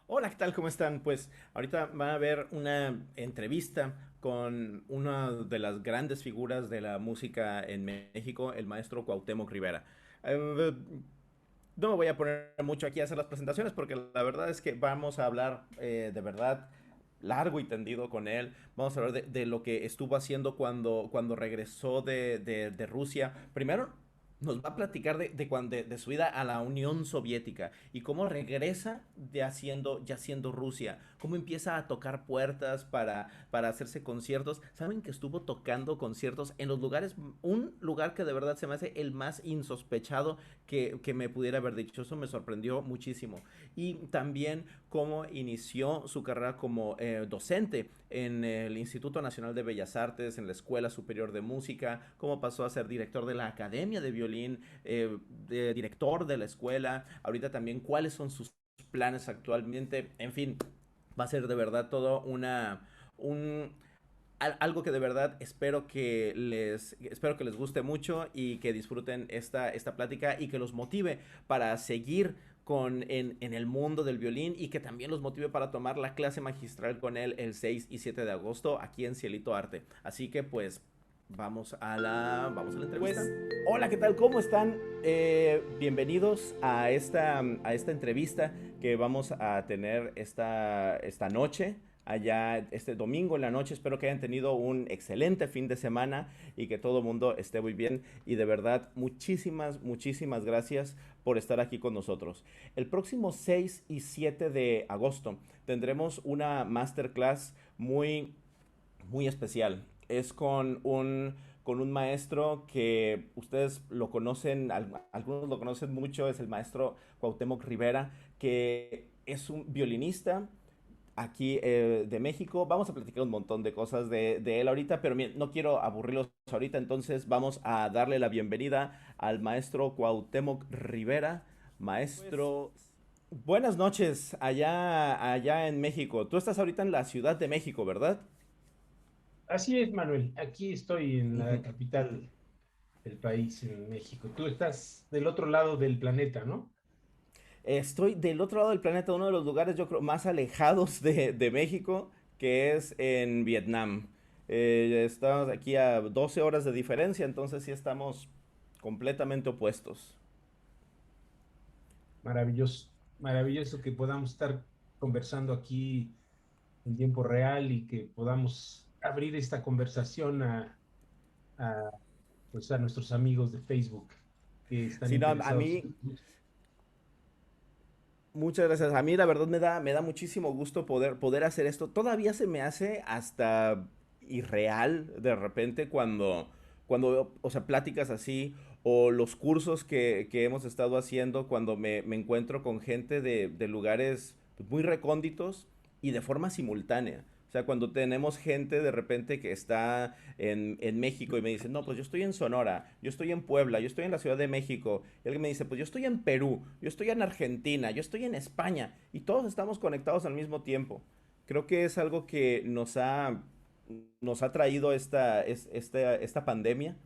Hola, ¿qué tal? ¿Cómo están? Pues ahorita van a ver una entrevista con una de las grandes figuras de la música en México, el maestro Cuauhtémoc Rivera. Eh, no me voy a poner mucho aquí a hacer las presentaciones porque la verdad es que vamos a hablar de verdad largo y tendido con él. Vamos a hablar de lo que estuvo haciendo cuando regresó de Rusia. Primero, nos va a platicar de su vida a la Unión Soviética y cómo regresa ya siendo Rusia, cómo empieza a tocar puertas para hacerse conciertos. Saben que estuvo tocando conciertos en los lugares, un lugar que de verdad se me hace el más insospechado que me pudiera haber dicho. Eso me sorprendió muchísimo. Y también cómo inició su carrera como docente en el Instituto Nacional de Bellas Artes, en la Escuela Superior de Música, cómo pasó a ser director de la Academia de Violín, director de la escuela, ahorita también cuáles son sus planes actualmente, en fin, va a ser de verdad todo un, algo que de verdad espero que les guste mucho y que disfruten esta plática y que los motive para seguir en el mundo del violín y que también los motive para tomar la clase magistral con él el 6 y 7 de agosto aquí en Cielito Arte. Así que pues vamos a la entrevista. Pues, hola, ¿qué tal? ¿Cómo están? Bienvenidos a esta entrevista que vamos a tener esta noche allá este domingo en la noche. Espero que hayan tenido un excelente fin de semana y que todo el mundo esté muy bien. Y de verdad, muchísimas gracias por estar aquí con nosotros. El próximo 6 y 7 de agosto tendremos una masterclass muy especial. Es con un maestro que ustedes lo conocen, algunos lo conocen mucho, es el maestro Cuauhtémoc Rivera, que es un violinista aquí de México. Vamos a platicar un montón de cosas de él ahorita, pero miren, no quiero aburrirlos ahorita, entonces vamos a darle la bienvenida al maestro Cuauhtémoc Rivera. Maestro, buenas noches allá en México. Tú estás ahorita en la Ciudad de México, ¿verdad? Así es, Manuel. Aquí estoy en la capital del país, en México. Tú estás del otro lado del planeta, ¿no? Estoy del otro lado del planeta, uno de los lugares yo creo más alejados de México, que es en Vietnam. Estamos aquí a 12 horas de diferencia, entonces sí estamos completamente opuestos. Maravilloso, maravilloso que podamos estar conversando aquí en tiempo real y que podamos abrir esta conversación a, pues a nuestros amigos de Facebook que están Sí, no, a interesados mí, muchas gracias. A mí la verdad me da muchísimo gusto poder hacer esto. Todavía se me hace hasta irreal de repente cuando veo, o sea, pláticas así o los cursos que hemos estado haciendo cuando me encuentro con gente de lugares pues, muy recónditos y de forma simultánea. O sea, cuando tenemos gente de repente que está en México y me dice, no, pues yo estoy en Sonora, yo estoy en Puebla, yo estoy en la Ciudad de México. Y alguien me dice, pues yo estoy en Perú, yo estoy en Argentina, yo estoy en España. Y todos estamos conectados al mismo tiempo. Creo que es algo que nos ha traído esta pandemia,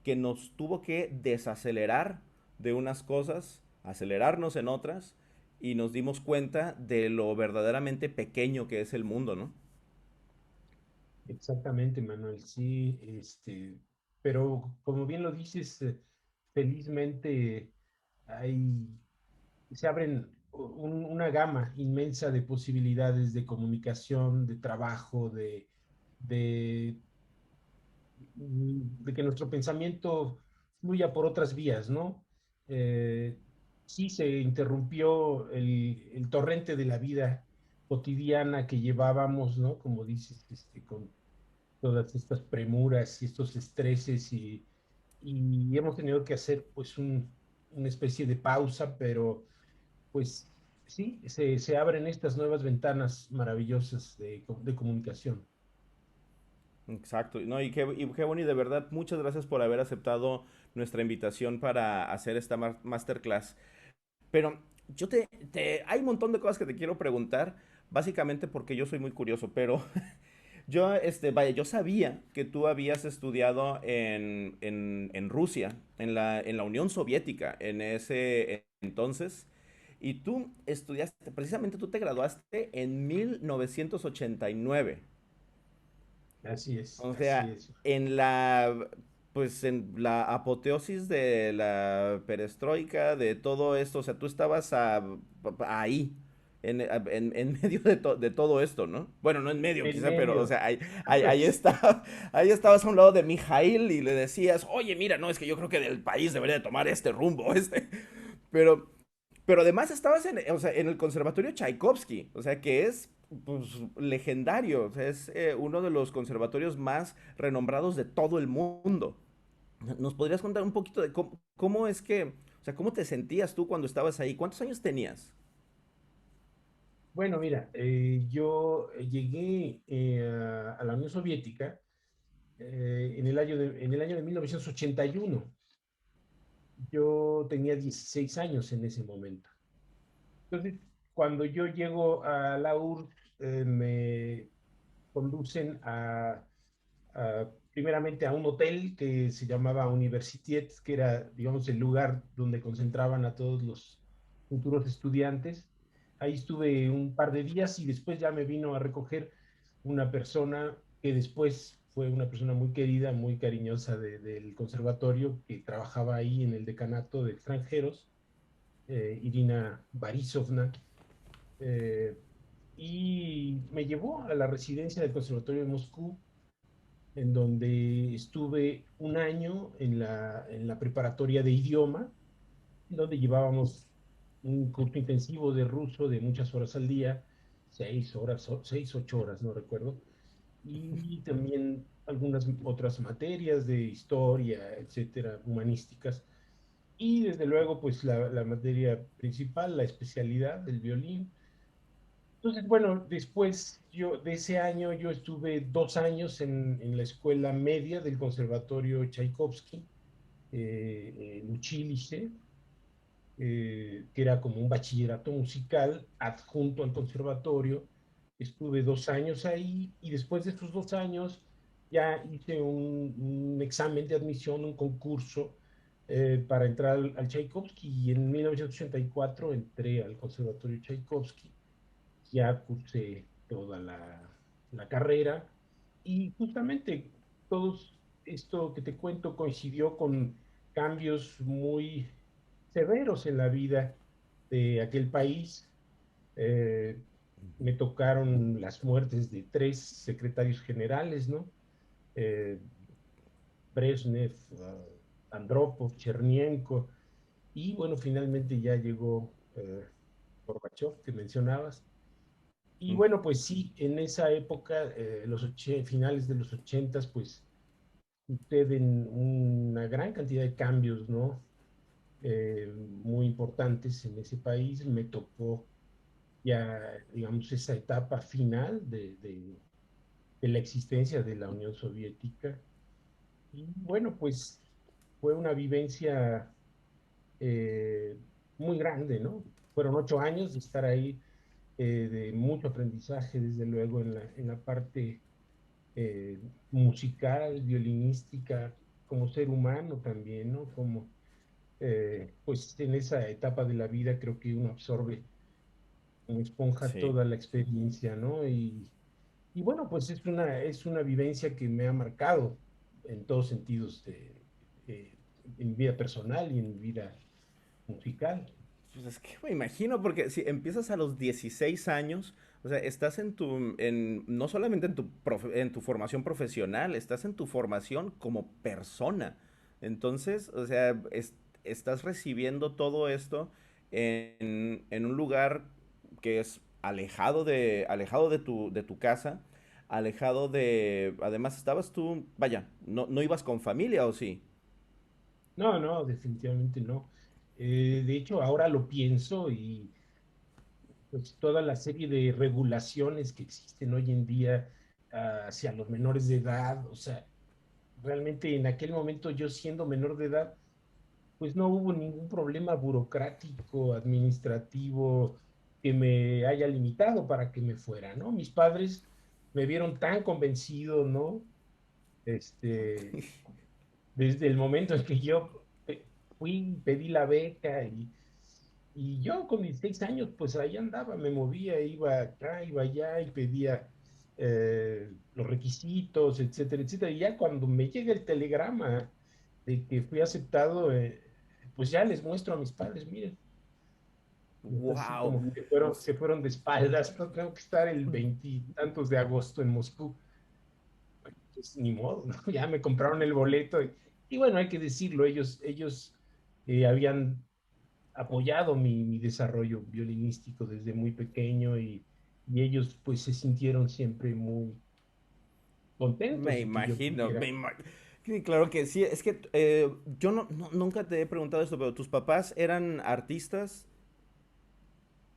que nos tuvo que desacelerar de unas cosas, acelerarnos en otras, y nos dimos cuenta de lo verdaderamente pequeño que es el mundo, ¿no? Exactamente, Manuel, sí, pero como bien lo dices, felizmente hay se abren una gama inmensa de posibilidades de comunicación, de trabajo, de, de que nuestro pensamiento fluya por otras vías, ¿no? Eh, sí se interrumpió el torrente de la vida cotidiana que llevábamos, ¿no? Como dices, con todas estas premuras y estos estreses y hemos tenido que hacer pues una especie de pausa, pero pues sí, se abren estas nuevas ventanas maravillosas de comunicación. Exacto, no, y qué bueno, y de verdad, muchas gracias por haber aceptado nuestra invitación para hacer esta masterclass. Pero hay un montón de cosas que te quiero preguntar, básicamente porque yo soy muy curioso, pero vaya, yo sabía que tú habías estudiado en Rusia, en la Unión Soviética, en ese entonces, Y tú estudiaste, precisamente tú te graduaste en 1989. Así es, O así sea, es. en la, pues en la apoteosis de la perestroika, de todo esto, o sea, tú estabas ahí, en medio de todo esto, ¿no? Bueno, no en medio En quizá, pero, o medio. sea, ahí está, ahí estabas a un lado de Mijail y le decías, oye, mira, no, es que yo creo que el país debería de tomar este rumbo, este. Pero, pero además estabas o sea, en el Conservatorio Tchaikovsky, o sea, que es pues, legendario, o sea, es uno de los conservatorios más renombrados de todo el mundo. ¿Nos podrías contar un poquito de cómo es que, o sea, cómo te sentías tú cuando estabas ahí? ¿Cuántos años tenías? Bueno, mira, yo llegué a la Unión Soviética en el año de 1981. Yo tenía 16 años en ese momento. Entonces, cuando yo llego a la URSS, me conducen primeramente a un hotel que se llamaba Universitet, que era, digamos, el lugar donde concentraban a todos los futuros estudiantes. Ahí estuve un par de días y después ya me vino a recoger una persona que después fue una persona muy querida, muy cariñosa del conservatorio, que trabajaba ahí en el decanato de extranjeros, Irina Barisovna, eh, y me llevó a la residencia del Conservatorio de Moscú, en donde estuve un año en la preparatoria de idioma, donde llevábamos un curso intensivo de ruso de muchas horas al día, 6 horas, 6, 8 horas, no recuerdo, y también algunas otras materias de historia, etcétera, humanísticas. Y desde luego, pues la materia principal, la especialidad del violín. Entonces, bueno, después yo de ese año yo estuve 2 años en la escuela media del Conservatorio Tchaikovsky, en Uchilice, que era como un bachillerato musical adjunto al conservatorio. Estuve 2 años ahí y después de estos 2 años ya hice un examen de admisión, un concurso para entrar al Tchaikovsky, y en 1984 entré al Conservatorio Tchaikovsky. Ya cursé toda la carrera y justamente todo esto que te cuento coincidió con cambios muy severos en la vida de aquel país. Eh, Me tocaron las muertes de 3 secretarios generales, ¿no? Eh, Brezhnev, Andropov, Chernienko, y bueno, finalmente ya llegó Gorbachev, que mencionabas. Y Mm. bueno, pues sí, en esa época, finales de los ochentas, pues suceden una gran cantidad de cambios, ¿no? Muy importantes en ese país. Me tocó ya, digamos, esa etapa final de la existencia de la Unión Soviética. Y bueno, pues fue una vivencia eh, muy grande, ¿no? Fueron 8 años de estar ahí, de mucho aprendizaje, desde luego, en la parte musical, violinística, como ser humano también, ¿no? Como, pues en esa etapa de la vida creo que uno absorbe como esponja Sí. toda la experiencia, ¿no? Y bueno, pues es una vivencia que me ha marcado en todos sentidos en mi vida personal y en mi vida musical. Pues es que me imagino, porque si empiezas a los 16 años, o sea, estás no solamente en tu formación profesional, estás en tu formación como persona. Entonces, o sea, estás recibiendo todo esto en un lugar que es alejado de tu casa, además estabas tú, vaya, no ibas con familia o sí. No, no, definitivamente no. De hecho, ahora lo pienso y pues toda la serie de regulaciones que existen hoy en día hacia los menores de edad, o sea, realmente en aquel momento yo siendo menor de edad, pues no hubo ningún problema burocrático, administrativo que me haya limitado para que me fuera, ¿no? Mis padres me vieron tan convencido, ¿no? Este, Desde el momento en que yo fui, pedí la beca, y Y yo con 16 años, pues ahí andaba, me movía, iba acá, iba allá y pedía los requisitos, etcétera, etcétera. Y ya cuando me llega el telegrama de que fui aceptado, pues ya les muestro a mis padres, miren, es así Wow. como que se fueron de espaldas, no tengo que estar el veintitantos de agosto en Moscú. Pues ni modo, ¿no? Ya me compraron el boleto y bueno, hay que decirlo, ellos habían apoyado mi desarrollo violinístico desde muy pequeño y ellos pues se sintieron siempre muy Me contentos de que yo imagino, pudiera. Sí, claro que sí. Es que yo nunca te he preguntado esto, pero ¿tus papás eran artistas?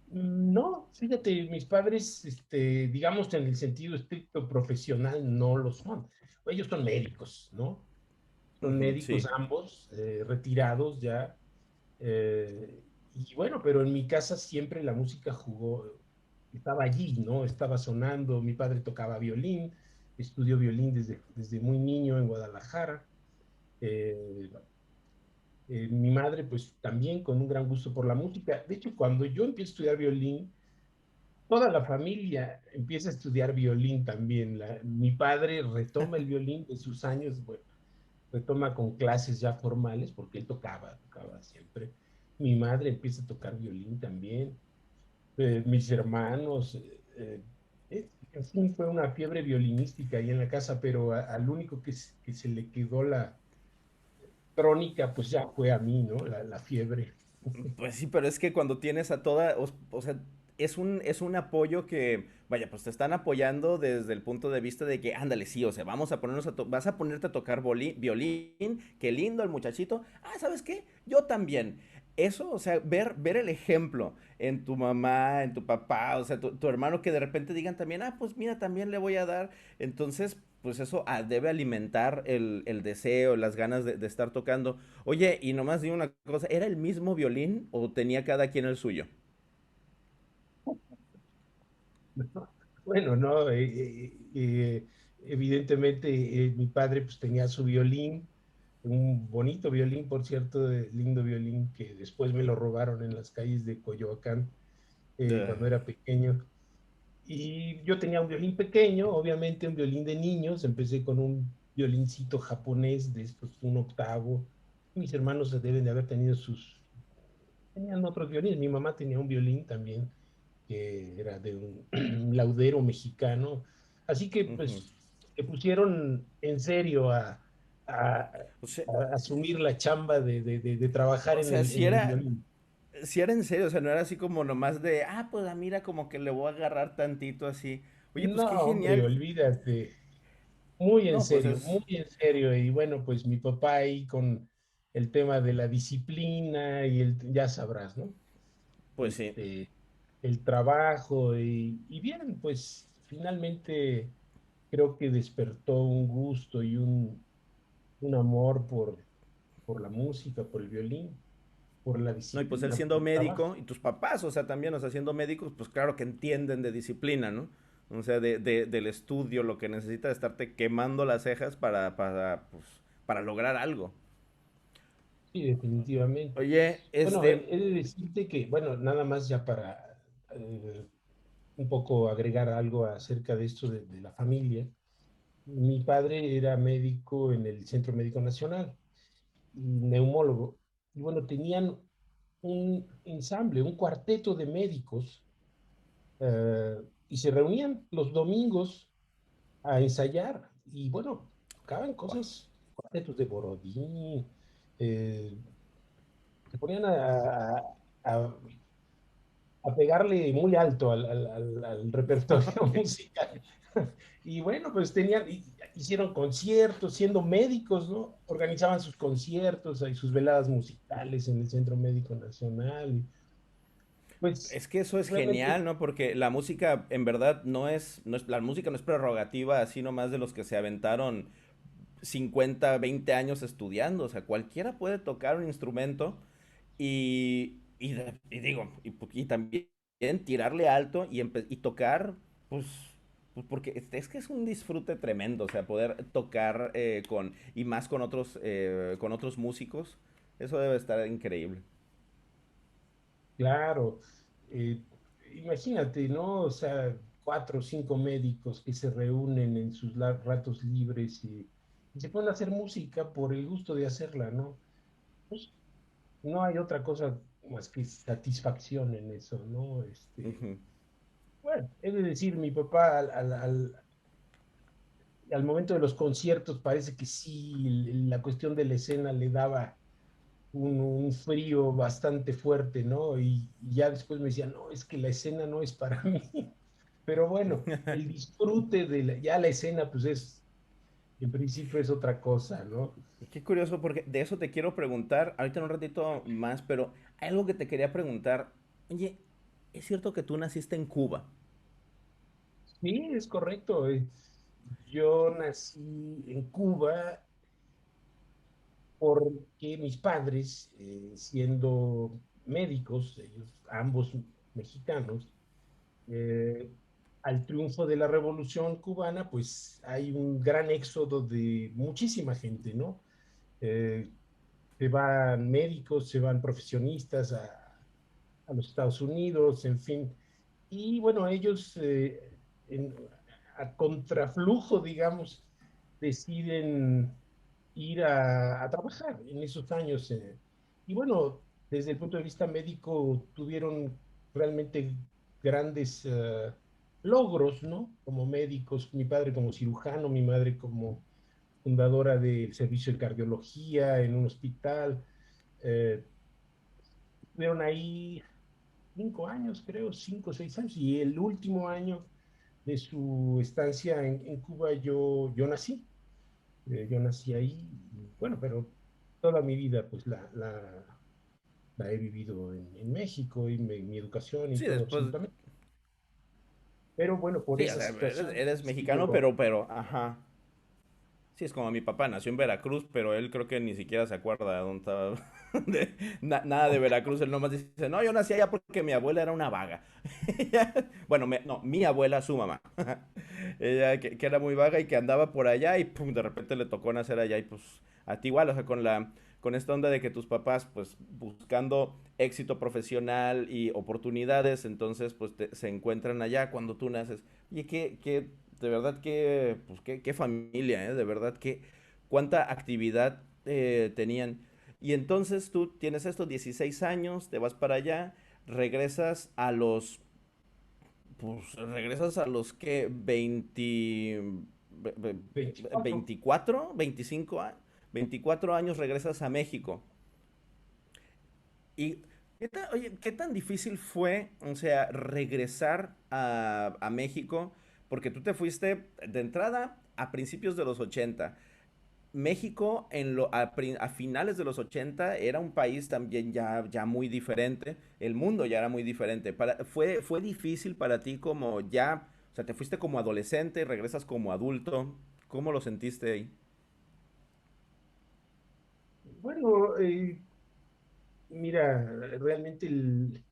No, fíjate, mis padres, digamos en el sentido estricto profesional, no lo son. Ellos son médicos, ¿no? Son Ujú, médicos sí. ambos, retirados ya. Y bueno, pero en mi casa siempre la música jugó, estaba allí, ¿no? Estaba sonando. Mi padre tocaba violín, estudió violín desde muy niño en Guadalajara. Eh, Mi madre, pues también con un gran gusto por la música. De hecho, cuando yo empiezo a estudiar violín, toda la familia empieza a estudiar violín también. Mi padre retoma el violín de sus años, bueno, retoma con clases ya formales, porque él tocaba siempre. Mi madre empieza a tocar violín también. Mis hermanos. En fin, fue una fiebre violinística ahí en la casa, pero al único que se le quedó la crónica, pues ya fue a mí, ¿no? La fiebre. Pues sí, pero es que cuando tienes a toda, o sea, es un apoyo que, vaya, pues te están apoyando desde el punto de vista de que, ándale, sí, o sea, vamos a ponernos vas a ponerte a tocar violín, qué lindo el muchachito. Ah, ¿sabes qué? Yo también. Eso, o sea, ver el ejemplo en tu mamá, en tu papá, o sea, tu hermano que de repente digan también, ah, pues mira, también le voy a dar. Entonces, pues eso debe alimentar el deseo, las ganas de estar tocando. Oye, y nomás digo una cosa, ¿era el mismo violín o tenía cada quien el suyo? Bueno, no, evidentemente mi padre pues tenía su violín, un bonito violín, por cierto, lindo violín que después me lo robaron en las calles de Coyoacán Ugh. cuando era pequeño. Y yo tenía un violín pequeño, obviamente un violín de niños. Empecé con un violincito japonés de estos, un octavo. Mis hermanos deben de haber tenido tenían otros violines. Mi mamá tenía un violín también que era de un laudero mexicano. Así que Ujú. pues se pusieron en serio a- O sea, a asumir la chamba de trabajar o sea, en el violín. si era en serio, o sea, no era así como nomás de, ah, pues mira, como que le voy a agarrar tantito así. Oye, pues No, qué hombre, genial. olvídate. No, pues Muy es, en serio. Y bueno, pues mi papá ahí con el tema de la disciplina y ya sabrás, ¿no? pues sí. Este, el trabajo y bien, pues finalmente creo que despertó un gusto y un amor por la música, por el violín, por la No, y pues él disciplina, por siendo el trabajo. médico, y tus papás, o sea, también, o sea, siendo médicos, pues claro que entienden de disciplina, ¿no? O sea, del estudio, lo que necesitas estarte quemando las cejas pues, para lograr algo. Sí, definitivamente. Oye, Bueno, he de decirte que, bueno, nada más ya para eh, un poco agregar algo acerca de esto de la familia. Mi padre era médico en el Centro Médico Nacional, neumólogo. Y bueno, tenían un ensamble, un cuarteto de médicos, eh, y se reunían los domingos a ensayar. Y bueno, tocaban cosas, cuartetos de Borodín, eh, se ponían a- a pegarle muy alto al repertorio musical. Y bueno, pues hicieron conciertos, siendo médicos, ¿no? Organizaban sus conciertos y sus veladas musicales en el Centro Médico Nacional. Pues es que eso es realmente, genial, ¿no? Porque la música, en verdad, la música no es prerrogativa así nomás de los que se aventaron 50 20 años estudiando. O sea, cualquiera puede tocar un instrumento y digo, y también tirarle alto y tocar, pues, pues porque es que es un disfrute tremendo, o sea, poder tocar y más con otros músicos, eso debe estar increíble. claro. Eh, Imagínate, ¿no? O sea, 4 o 5 médicos que se reúnen en sus ratos libres y se ponen a hacer música por el gusto de hacerla, ¿no? Pues no hay otra cosa más que satisfacción en eso, ¿no? Ujú. Bueno, he de decir, mi papá al momento de los conciertos parece que sí, la cuestión de la escena le daba un frío bastante fuerte, ¿no? Y ya después me decía, no, es que la escena no es para mí. Pero bueno, el disfrute de ya la escena, pues en principio es otra cosa, ¿no? Qué curioso, porque de eso te quiero preguntar ahorita en un ratito más, pero hay algo que te quería preguntar. Oye, ¿es cierto que tú naciste en Cuba? Sí, es correcto. Yo nací en Cuba porque mis padres, siendo médicos, ellos ambos mexicanos, eh, al triunfo de la Revolución cubana, pues hay un gran éxodo de muchísima gente, ¿no? Eh, Se van médicos, se van profesionistas a los Estados Unidos, en fin. Y bueno, ellos en- a contraflujo, digamos, deciden ir a trabajar en esos años. Y bueno, desde el punto de vista médico, tuvieron realmente grandes logros, ¿no? Como médicos, mi padre como cirujano, mi madre como fundadora del servicio de cardiología en un hospital. Eh, Estuvieron ahí 5 años, creo, 5 o 6 años, y el último año de su estancia en Cuba yo nací. Yo nací ahí, y bueno, pero toda mi vida pues la he vivido en México y mi educación y Sí, todo después, absolutamente. Pero bueno, por sí, o esa sea, situación eres es que mexicano, ajá. Sí, es como mi papá, nació en Veracruz, pero él creo que ni siquiera se acuerda de dónde estaba, nada de Veracruz, él nomás dice, no, yo nací allá porque mi abuela era una vaga. Bueno, no, mi abuela, su mamá. Ella que era muy vaga y que andaba por allá y pum, de repente le tocó nacer allá y pues a ti igual, o sea, con esta onda de que tus papás pues buscando éxito profesional y oportunidades, entonces pues se encuentran allá cuando tú naces. Oye, de verdad que, pues qué familia, ¿eh? De verdad que cuánta actividad tenían. Y entonces tú tienes estos 16 años, te vas para allá, regresas a los, pues regresas a los que 20, 24. 24, 25, 24 años regresas a México. ¿Y oye, qué tan difícil fue, o sea, regresar a México? Porque tú te fuiste de entrada a principios de los 80. México a finales de los 80 era un país también ya muy diferente. El mundo ya era muy diferente. Fue difícil para ti como ya, o sea, te fuiste como adolescente, regresas como adulto. ¿Cómo lo sentiste ahí? Bueno, mira, realmente el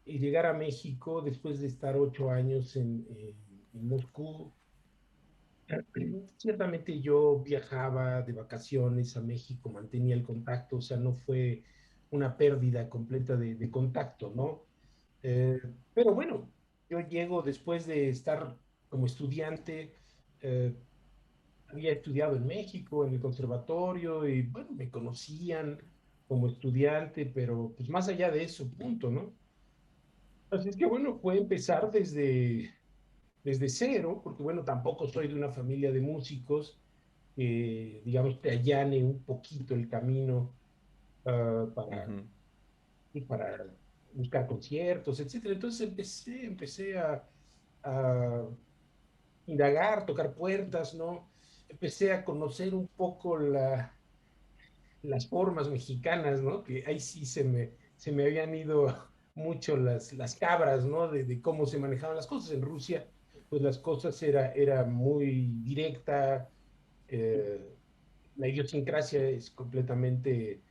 llegar a México después de estar 8 años en Moscú, ciertamente yo viajaba de vacaciones a México, mantenía el contacto, o sea, no fue una pérdida completa de contacto, ¿no? Eh, pero bueno, yo llego después de estar como estudiante, eh, había estudiado en México, en el conservatorio, y bueno, me conocían como estudiante, pero pues más allá de eso, punto, ¿no? Así es que bueno, fue empezar desde cero, porque bueno, tampoco soy de una familia de músicos que, digamos, te allane un poquito el camino ah, para, Ujú. y para buscar conciertos, etcétera. Entonces empecé a indagar, tocar puertas, ¿no? Empecé a conocer un poco las formas mexicanas, ¿no? Que ahí sí se me habían ido mucho las cabras, ¿no? De cómo se manejaban las cosas. En Rusia, pues las cosas era muy directa, eh, la idiosincrasia es completamente,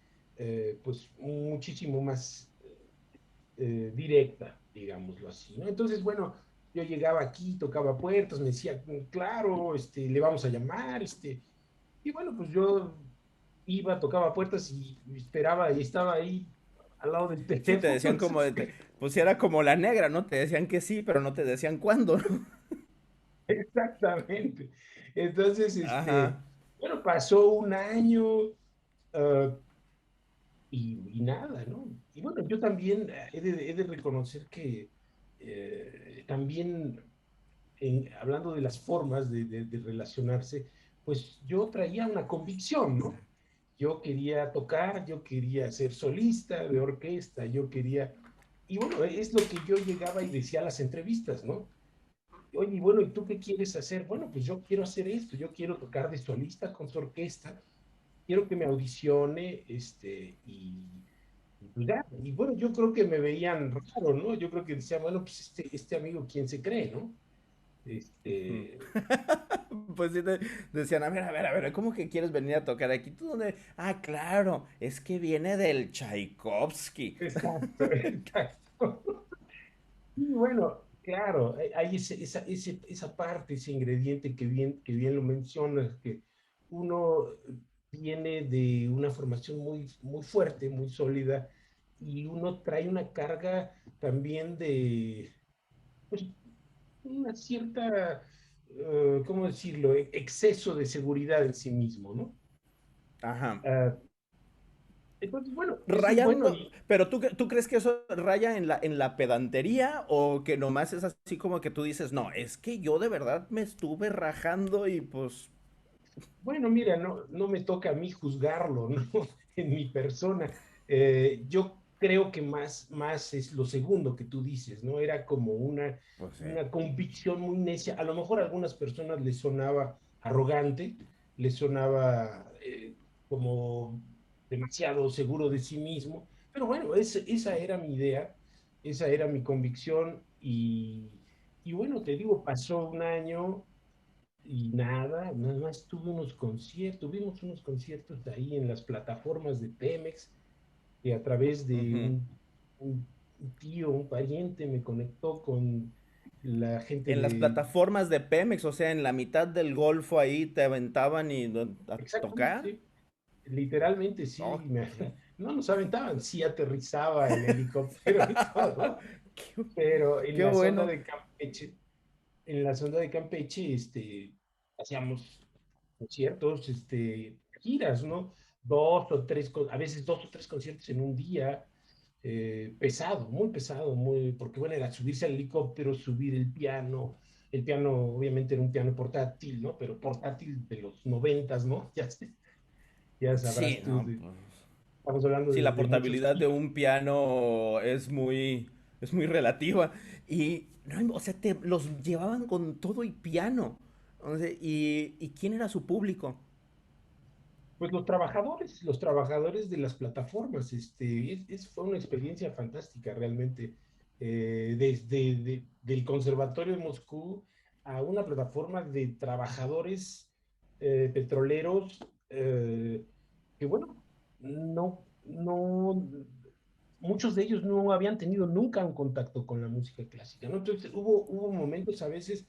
pues, muchísimo más directa, digámoslo así, ¿no? Entonces, bueno, yo llegaba aquí, tocaba puertas, me decía, claro, le vamos a llamar, y bueno, pues yo iba, tocaba puertas y esperaba y estaba ahí al lado del Sí, te teléfono. decían como pues era como la negra, ¿no? Te decían que sí, pero no te decían cuándo, ¿no? Exactamente. Entonces, Ajá. bueno, pasó un año, ah, y nada, ¿no? Y bueno, yo también he de reconocer que también, hablando de las formas de relacionarse, pues yo traía una convicción, ¿no? Yo quería tocar, yo quería ser solista de orquesta, yo quería... Y bueno, es lo que yo llegaba y decía a las entrevistas, ¿no? Oye, bueno, ¿y tú qué quieres hacer? Bueno, pues yo quiero hacer esto, yo quiero tocar de solista con tu orquesta, quiero que me audicione, y pues ya. Y bueno, yo creo que me veían raro, ¿no? Yo creo que decían, bueno, pues este amigo, ¿quién se cree, no? Ujú. Este, Pues sí, te decían, a ver, ¿cómo que quieres venir a tocar aquí? ¿Tú dónde? Ah, claro, es que viene del Tchaikovsky. exacto, exacto. Y bueno, claro, hay esa parte, ese ingrediente que bien lo mencionas, que uno viene de una formación muy, muy fuerte, muy sólida, y uno trae una carga también de, pues, una cierta, ¿cómo decirlo?, exceso de seguridad en sí mismo, ¿no? Ajá. Ah, entonces, bueno, eso es bueno Rayando, y, pero ¿tú crees que eso raya en la pedantería o que nomás es así como que tú dices, no, es que yo de verdad me estuve rajando y pues... bueno, mira, no me toca a mí juzgarlo, ¿no? En mi persona. Yo creo que más es lo segundo que tú dices, ¿no? Era como Pues sí. una convicción muy necia. A lo mejor a algunas personas les sonaba arrogante, les sonaba como demasiado seguro de sí mismo, pero bueno, esa era mi idea, esa era mi convicción y bueno, te digo, pasó un año y nada más tuve unos conciertos, tuvimos unos conciertos ahí en las plataformas de Pemex, que a través de Ujú. un tío, un pariente, me conectó con la gente En las de... plataformas de Pemex, o sea, en la mitad del Golfo ahí te aventaban y a Exactamente, tocar. sí. Literalmente Oh, sí, qué, no nos aventaban, sí aterrizaba el helicóptero y todo, qué, pero en qué la zona bueno. de Campeche, en la zona de Campeche, hacíamos conciertos, giras, ¿no? A veces 2 o 3 conciertos en un día, pesado, muy pesado, muy, porque bueno, era subirse al helicóptero, subir el piano obviamente era un piano portátil, ¿no? Pero portátil de los 90, ¿no? Ya Sí, sabrás tú, no, pues... estamos hablando Sí, la de muchos portabilidad de kilos. un piano es muy relativa. Y, no, o sea, te los llevaban con todo y piano. O sea, y quién era su público? Pues los trabajadores de las plataformas, fue una experiencia fantástica realmente. Desde del Conservatorio de Moscú a una plataforma de trabajadores petroleros, que bueno, muchos de ellos no habían tenido nunca un contacto con la música clásica, ¿no? Entonces hubo momentos a veces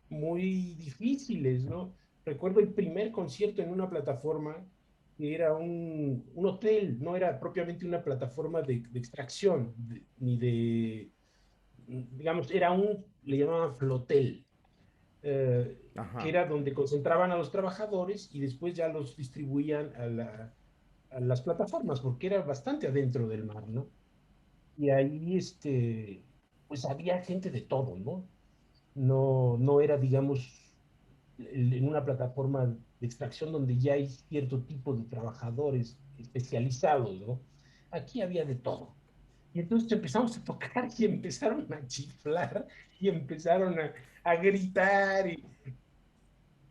muy difíciles, ¿no? Recuerdo el primer concierto en una plataforma que era un hotel, no era propiamente una plataforma de extracción, ni de, digamos, le llamaban flotel, que Ajá. era donde concentraban a los trabajadores y después ya los distribuían a las plataformas, porque era bastante adentro del mar, ¿no? Y ahí, pues había gente de todo, ¿no? No era, digamos, en una plataforma de extracción donde ya hay cierto tipo de trabajadores especializados, ¿no? Aquí había de todo. Y entonces empezamos a tocar y empezaron a chiflar y empezaron a gritar y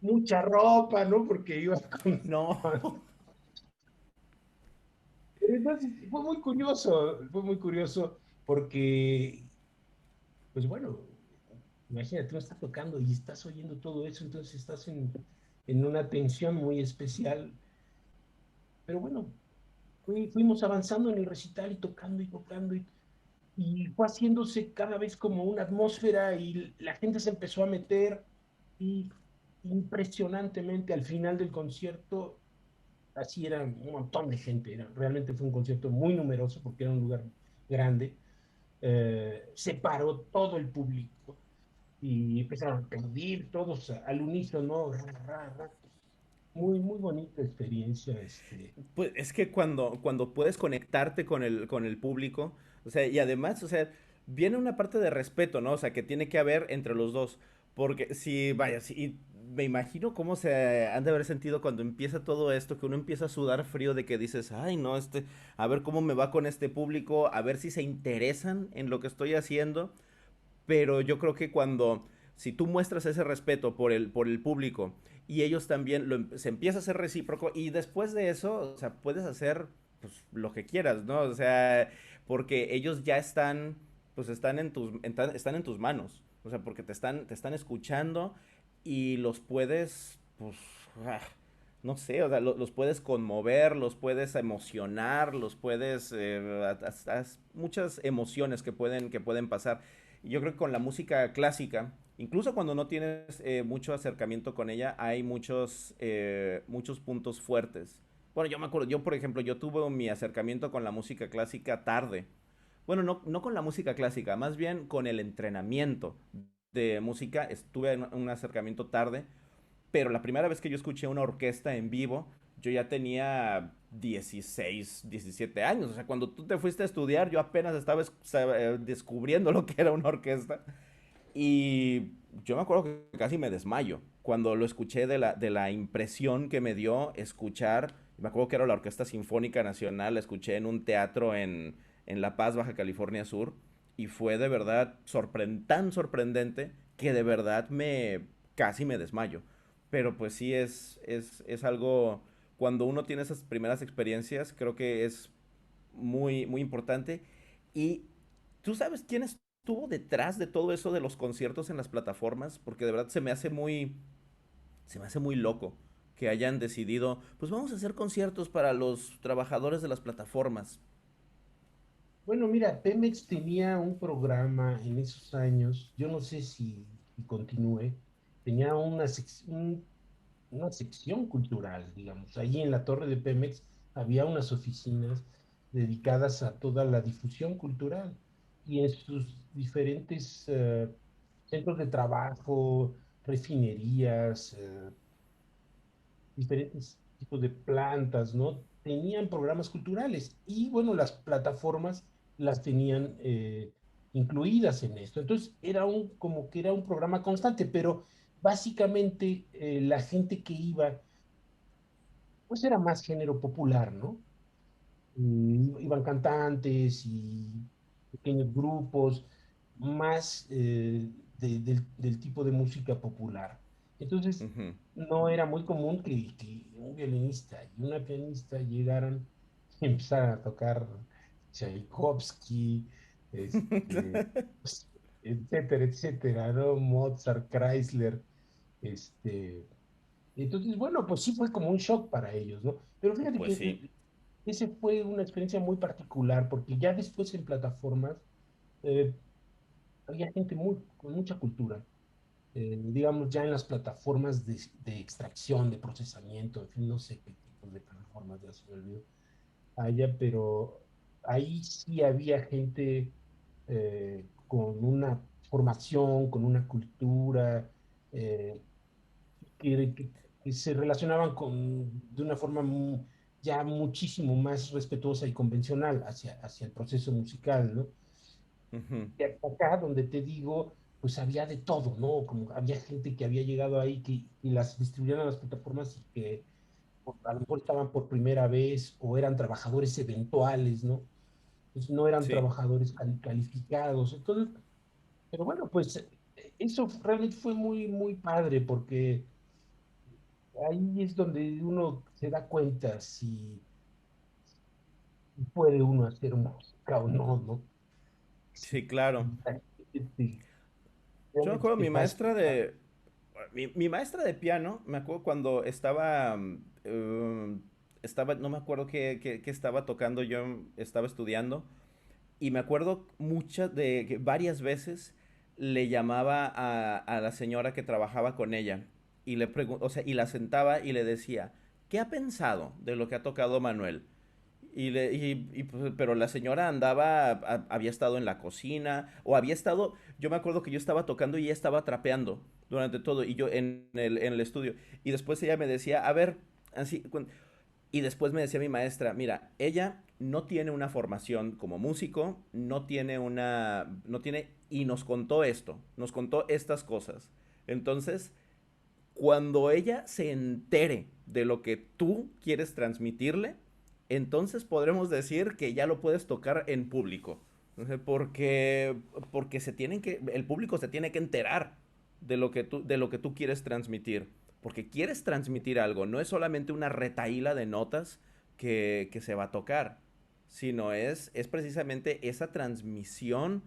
mucha ropa, ¿no? Porque iba con... No. Entonces fue muy curioso porque, pues bueno, imagínate, uno está tocando y estás oyendo todo eso, entonces estás en una tensión muy especial. Pero bueno, fuimos avanzando en el recital y tocando y tocando y fue haciéndose cada vez como una atmósfera y la gente se empezó a meter y impresionantemente al final del concierto así era un montón de gente. Realmente fue un concierto muy numeroso porque era un lugar grande. Se paró todo el público y empezaron a aplaudir todos al unísono, ra, ra, ra. Muy, muy bonita experiencia. Pues es que cuando puedes conectarte con el público, o sea, y además, o sea, viene una parte de respeto, ¿no? O sea, que tiene que haber entre los dos. Porque si, vaya, si, me imagino cómo se han de haber sentido cuando empieza todo esto, que uno empieza a sudar frío de que dices, ay, no, a ver cómo me va con este público, a ver si se interesan en lo que estoy haciendo. Pero yo creo que si tú muestras ese respeto por el público y ellos también se empieza a ser recíproco y después de eso, o sea, puedes hacer pues, lo que quieras, ¿no? O sea, porque ellos ya están, pues están en tus manos, o sea, porque te están escuchando y los puedes, pues, ah, no sé, o sea, los puedes conmover, los puedes emocionar, los puedes, muchas emociones que pueden pasar. Yo creo que con la música clásica, incluso cuando no tienes mucho acercamiento con ella, hay muchos puntos fuertes. Bueno, yo me acuerdo, yo por ejemplo, yo tuve mi acercamiento con la música clásica tarde. Bueno, no con la música clásica, más bien con el entrenamiento de música. Estuve en un acercamiento tarde, pero la primera vez que yo escuché una orquesta en vivo, yo ya tenía 16, 17 años. O sea, cuando tú te fuiste a estudiar, yo apenas estaba descubriendo lo que era una orquesta. Y yo me acuerdo que casi me desmayo cuando lo escuché de la impresión que me dio escuchar. Me acuerdo que era la Orquesta Sinfónica Nacional, la escuché en un teatro en La Paz, Baja California Sur. Y fue de verdad tan sorprendente que de verdad casi me desmayo. Pero pues sí es algo, cuando uno tiene esas primeras experiencias, creo que es muy importante. Y tú sabes quién estuvo detrás de todo eso de los conciertos en las plataformas, porque de verdad se me hace muy loco que hayan decidido, pues vamos a hacer conciertos para los trabajadores de las plataformas. Bueno, mira, Pemex tenía un programa en esos años, yo no sé si continúe, tenía una sección cultural, digamos. Allí en la torre de Pemex había unas oficinas dedicadas a toda la difusión cultural y en sus diferentes centros de trabajo, refinerías, diferentes tipos de plantas, ¿no? Tenían programas culturales y bueno, las plataformas las tenían incluidas en esto. Entonces era como que era un programa constante, pero básicamente la gente que iba, pues era más género popular, ¿no? Iban cantantes y pequeños grupos, más del tipo de música popular. Entonces, Ujú. no era muy común que un violinista y una pianista llegaran y empezaran a tocar Tchaikovsky, este, pues, etcétera, etcétera, ¿no? Mozart, Chrysler, este, entonces, bueno, pues sí fue como un shock para ellos, ¿no? Pero fíjate Pues que sí. ese fue una experiencia muy particular, porque ya después en plataformas eh, había gente con mucha cultura. Digamos, ya en las plataformas de extracción, de procesamiento, en fin, no sé qué tipo de plataformas, ya se me olvidó, allá, pero ahí sí había gente con una formación, con una cultura, eh, que se relacionaban de una forma ya muchísimo más respetuosa y convencional hacia el proceso musical, ¿no? Ujú. Y acá donde te digo, pues había de todo, ¿no? Como había gente que había llegado ahí y las distribuían a las plataformas y que a lo mejor estaban por primera vez o eran trabajadores eventuales, ¿no? Pues no eran Sí. trabajadores calificados. Entonces, pero bueno, pues eso realmente fue muy, muy padre porque ahí es donde uno se da cuenta si puede uno hacer música o no, ¿no? Sí, Si claro. Yo me realmente acuerdo, te fascina. mi maestra de piano, me acuerdo cuando estaba, no me acuerdo qué estaba tocando, yo estaba estudiando, y me acuerdo que varias veces le llamaba a la señora que trabajaba con ella, y o sea, y la sentaba y le decía, ¿qué ha pensado de lo que ha tocado Manuel? Pues, pero la señora había estado en la cocina, o había estado, yo me acuerdo que yo estaba tocando y ella estaba trapeando durante todo, y yo en el estudio. Y después ella me decía, a ver, así, y después me decía mi maestra, mira, ella no tiene una formación como músico, y nos contó esto, nos contó estas cosas. Entonces, cuando ella se entere de lo que tú quieres transmitirle, entonces podremos decir que ya lo puedes tocar en público. Porque, porque el público se tiene que enterar de lo que tú quieres transmitir. Porque quieres transmitir algo, no es solamente una retaíla de notas que se va a tocar, sino es precisamente esa transmisión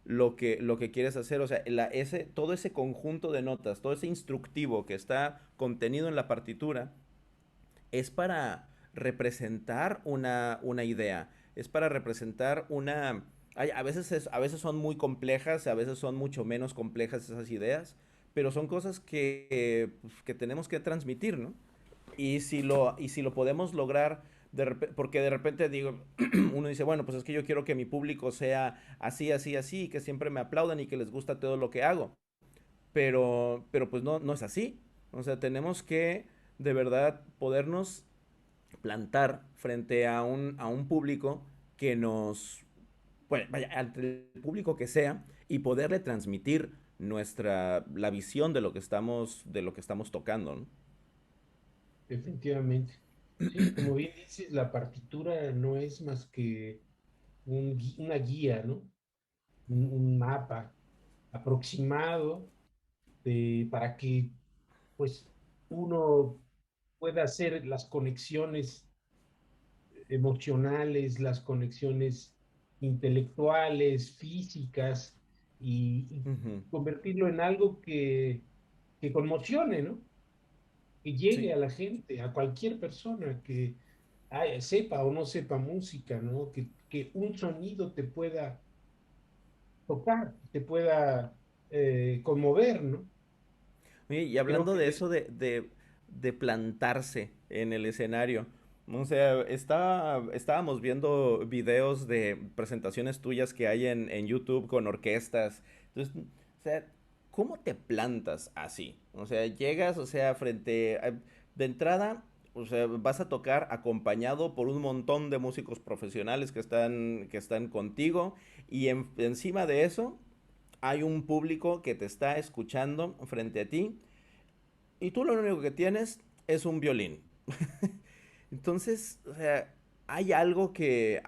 lo que quieres hacer. O sea, todo ese conjunto de notas, todo ese instructivo que está contenido en la partitura, es para representar una idea, es para representar una... a veces son muy complejas, a veces son mucho menos complejas esas ideas, pero son cosas que tenemos que transmitir, ¿no? Y si lo podemos lograr, porque de repente digo, uno dice, bueno, pues es que yo quiero que mi público sea así, así, así, que siempre me aplaudan y que les gusta todo lo que hago. Pero pues no, no es así. O sea, tenemos que de verdad podernos plantar frente a un público que nos, bueno, vaya, ante el público que sea, y poderle transmitir la visión de lo que estamos tocando, ¿no? Definitivamente. Sí, como bien dices, la partitura no es más que una guía, ¿no? Un mapa aproximado para que pues uno pueda hacer las conexiones emocionales, las conexiones intelectuales, físicas y Ujú. convertirlo en algo que conmocione, ¿no? Que llegue Sí. a la gente, a cualquier persona que sepa o no sepa música, ¿no? Que un sonido te pueda tocar, te pueda conmover, ¿no? Oye, y Creo hablando que de eso de plantarse en el escenario, o sea, estábamos viendo videos de presentaciones tuyas que hay en YouTube con orquestas. Entonces, o sea, ¿cómo te plantas así? O sea, llegas, o sea, de entrada, o sea, vas a tocar acompañado por un montón de músicos profesionales que están contigo, y encima de eso hay un público que te está escuchando frente a ti, y tú lo único que tienes es un violín. Entonces, o sea, hay algo que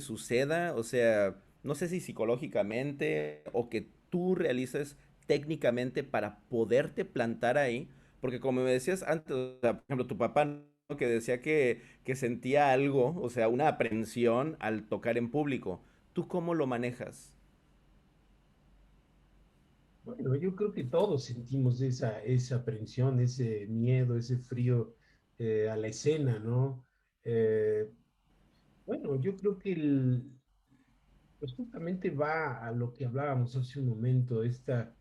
suceda, o sea, no sé si psicológicamente o que tú realices técnicamente para poderte plantar ahí, porque como me decías antes, o sea, por ejemplo, tu papá, ¿no? Que decía que sentía algo, o sea, una aprensión al tocar en público. ¿Tú cómo lo manejas? bueno, yo creo que todos sentimos esa aprensión, ese miedo, ese frío a la escena, ¿no? Eh, bueno, yo creo que pues justamente va a lo que hablábamos hace un momento, esta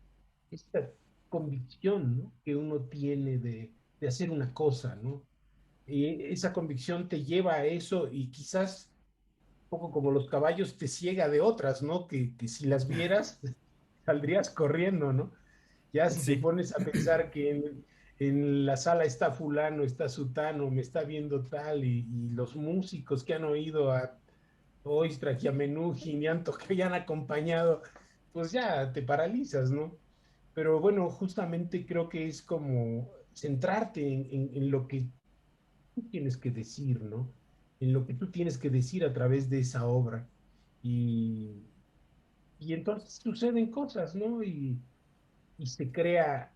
convicción, ¿no? Que uno tiene de hacer una cosa, ¿no? Y esa convicción te lleva a eso y quizás un poco como los caballos te ciega de otras, ¿no? Que si las vieras saldrías corriendo, ¿no? Ya si te Sí, pones a pensar que en la sala está fulano, está sutano, me está viendo tal, y los músicos que han oído a Oistrakh y a Menuhin y han acompañado, pues ya te paralizas, ¿no? Pero bueno, justamente creo que es como centrarte en lo que tú tienes que decir, ¿no? En lo que tú tienes que decir a través de esa obra. Y, y entonces suceden cosas, ¿no? Y se crea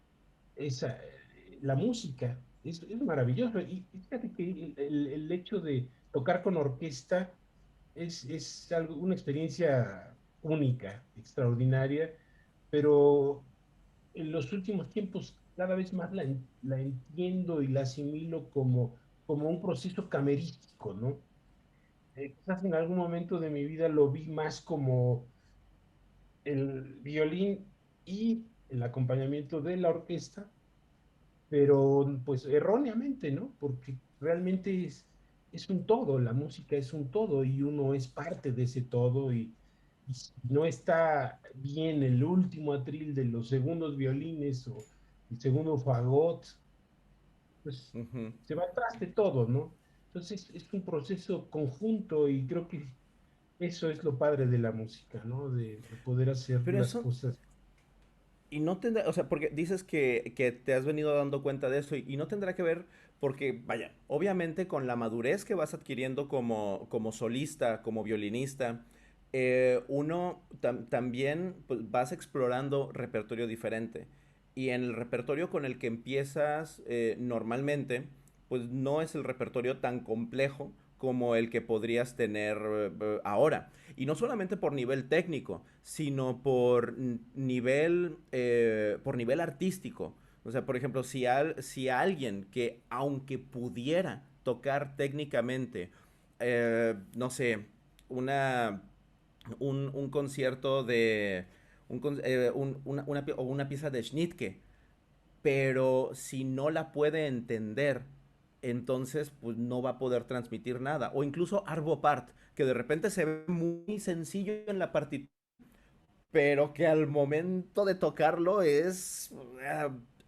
la música. Es maravilloso. Y fíjate que el hecho de tocar con orquesta es algo, una experiencia única, extraordinaria, pero en los últimos tiempos cada vez más la entiendo y la asimilo como un proceso camerístico, ¿no? Quizás en algún momento de mi vida lo vi más como el violín y el acompañamiento de la orquesta, pero pues erróneamente, ¿no? Porque realmente es un todo, la música es un todo y uno es parte de ese todo y si no está bien el último atril de los segundos violines o el segundo fagot, pues Ujú. se va atrás de todo, ¿no? Entonces es un proceso conjunto y creo que eso es lo padre de la música, ¿no? De poder hacer Pero las eso, cosas. y no tendrá, o sea, porque dices que te has venido dando cuenta de eso y no tendrá que ver porque, vaya, obviamente con la madurez que vas adquiriendo como solista, como violinista, uno también pues, vas explorando repertorio diferente. Y en el repertorio con el que empiezas normalmente, pues no es el repertorio tan complejo como el que podrías tener ahora. Y no solamente por nivel técnico, sino por nivel artístico. O sea, por ejemplo, si alguien que aunque pudiera tocar técnicamente, no sé, una, un concierto de, o una pieza de Schnittke, pero si no la puede entender, entonces pues no va a poder transmitir nada. O incluso Arvo Part, que de repente se ve muy sencillo en la partitura, pero que al momento de tocarlo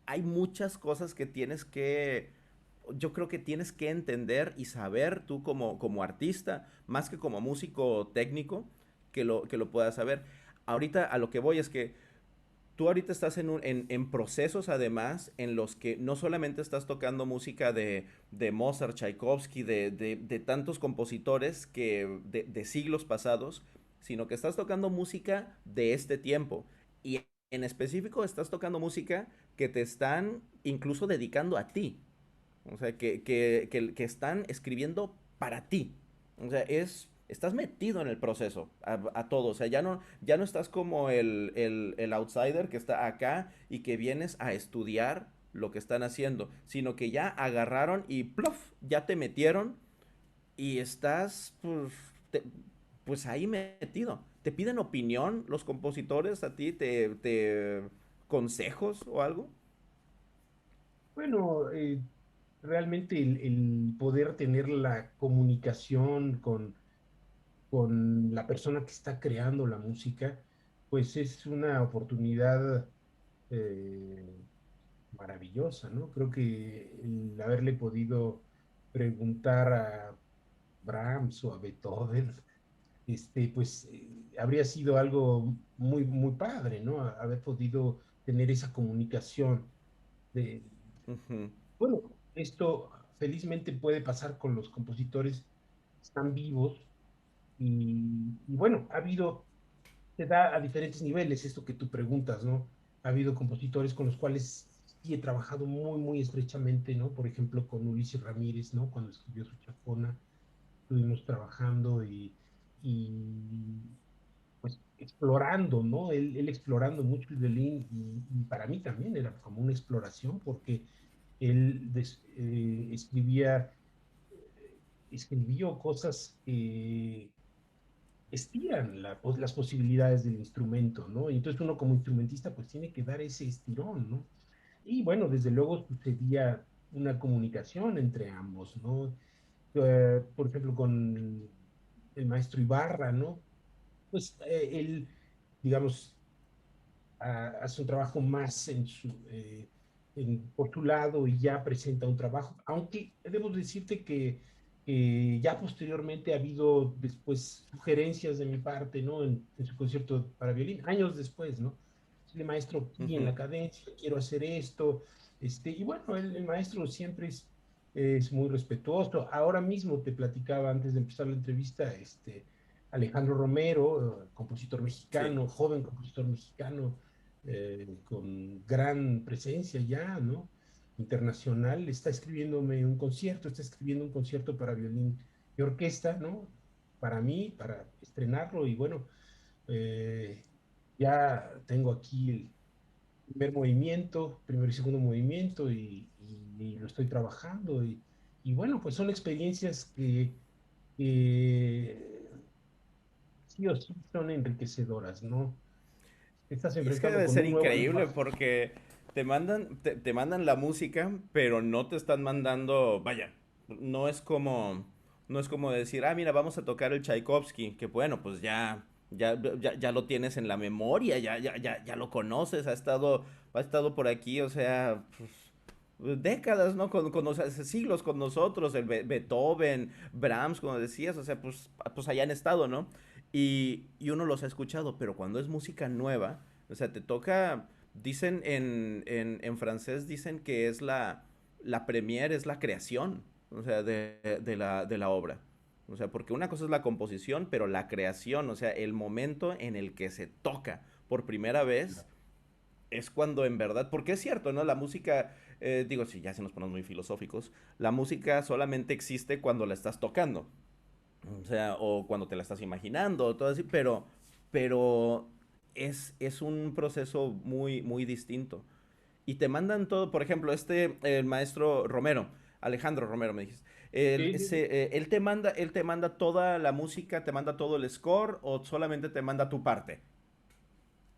hay muchas cosas que yo creo que tienes que entender y saber tú como artista, más que como músico técnico, que lo puedas saber. Ahorita a lo que voy es que tú ahorita estás en procesos además en los que no solamente estás tocando música de Mozart, Tchaikovsky, de tantos compositores de siglos pasados, sino que estás tocando música de este tiempo. Y en específico estás tocando música que te están incluso dedicando a ti. O sea, que están escribiendo para ti. O sea, estás metido en el proceso a todo. O sea, ya no estás como el outsider que está acá y que vienes a estudiar lo que están haciendo, sino que ya agarraron y ¡pluf! Ya te metieron y estás pues ahí metido. ¿Te piden opinión los compositores a ti? ¿Te consejos o algo? Bueno, realmente el poder tener la comunicación con la persona que está creando la música, pues es una oportunidad eh, maravillosa, ¿no? Creo que el haberle podido preguntar a Brahms o a Beethoven, pues habría sido algo muy, muy padre, ¿no? Haber podido tener esa comunicación de, Ujú. bueno, esto felizmente puede pasar con los compositores que están vivos y bueno, se da a diferentes niveles esto que tú preguntas, ¿no? Ha habido compositores con los cuales sí he trabajado muy, muy estrechamente, ¿no? Por ejemplo, con Ulises Ramírez, ¿no? Cuando escribió su Chacona, estuvimos trabajando y pues explorando, ¿no? Él explorando mucho el violín y para mí también era como una exploración porque él escribió cosas que estiran las posibilidades del instrumento, ¿no? Y entonces uno como instrumentista pues tiene que dar ese estirón, ¿no? Y bueno, desde luego sucedía una comunicación entre ambos, ¿no? Por ejemplo, con el maestro Ibarra, ¿no? Pues él, digamos, hace un trabajo más por tu lado y ya presenta un trabajo, aunque debo decirte que ya posteriormente ha habido después sugerencias de mi parte, ¿no? En su concierto para violín, años después, ¿no? El maestro aquí en Ujú. la cadencia, quiero hacer esto, y bueno, el maestro siempre es muy respetuoso. Ahora mismo te platicaba antes de empezar la entrevista, Alejandro Romero, compositor Sí. mexicano, joven compositor mexicano, con gran presencia ya, ¿no? Internacional, está escribiendo un concierto para violín y orquesta, ¿no? Para mí, para estrenarlo y bueno, eh, ya tengo aquí el primer y segundo movimiento y lo estoy trabajando y bueno, pues son experiencias que sí o sí son enriquecedoras, ¿no? Te estás Y es que enfrentando debe con ser un nuevo increíble lenguaje. porque te mandan la música, pero no te están mandando, vaya, No es como, no es como decir, ah, mira, vamos a tocar el Tchaikovsky, que bueno, pues ya lo tienes en la memoria, ya lo conoces, ha estado por aquí, o sea, pues, décadas, ¿no? O sea, siglos con nosotros, Beethoven, Brahms, como decías, o sea, pues allá han estado, ¿no? Y uno los ha escuchado, pero cuando es música nueva, o sea, te toca, dicen en francés, dicen que es la premiere, es la creación, o sea, de la obra. O sea, porque una cosa es la composición, pero la creación, o sea, el momento en el que se toca por primera vez es cuando en verdad, porque es cierto, ¿no? La música, digo, si ya se nos ponemos muy filosóficos, la música solamente existe cuando la estás tocando, o sea, o cuando te la estás imaginando, todo así, pero es un proceso muy distinto. Y te mandan todo, por ejemplo, el maestro Romero, Alejandro Romero me dijiste, Sí, sí, sí. él te manda toda la música, te manda todo el score o solamente te manda tu parte.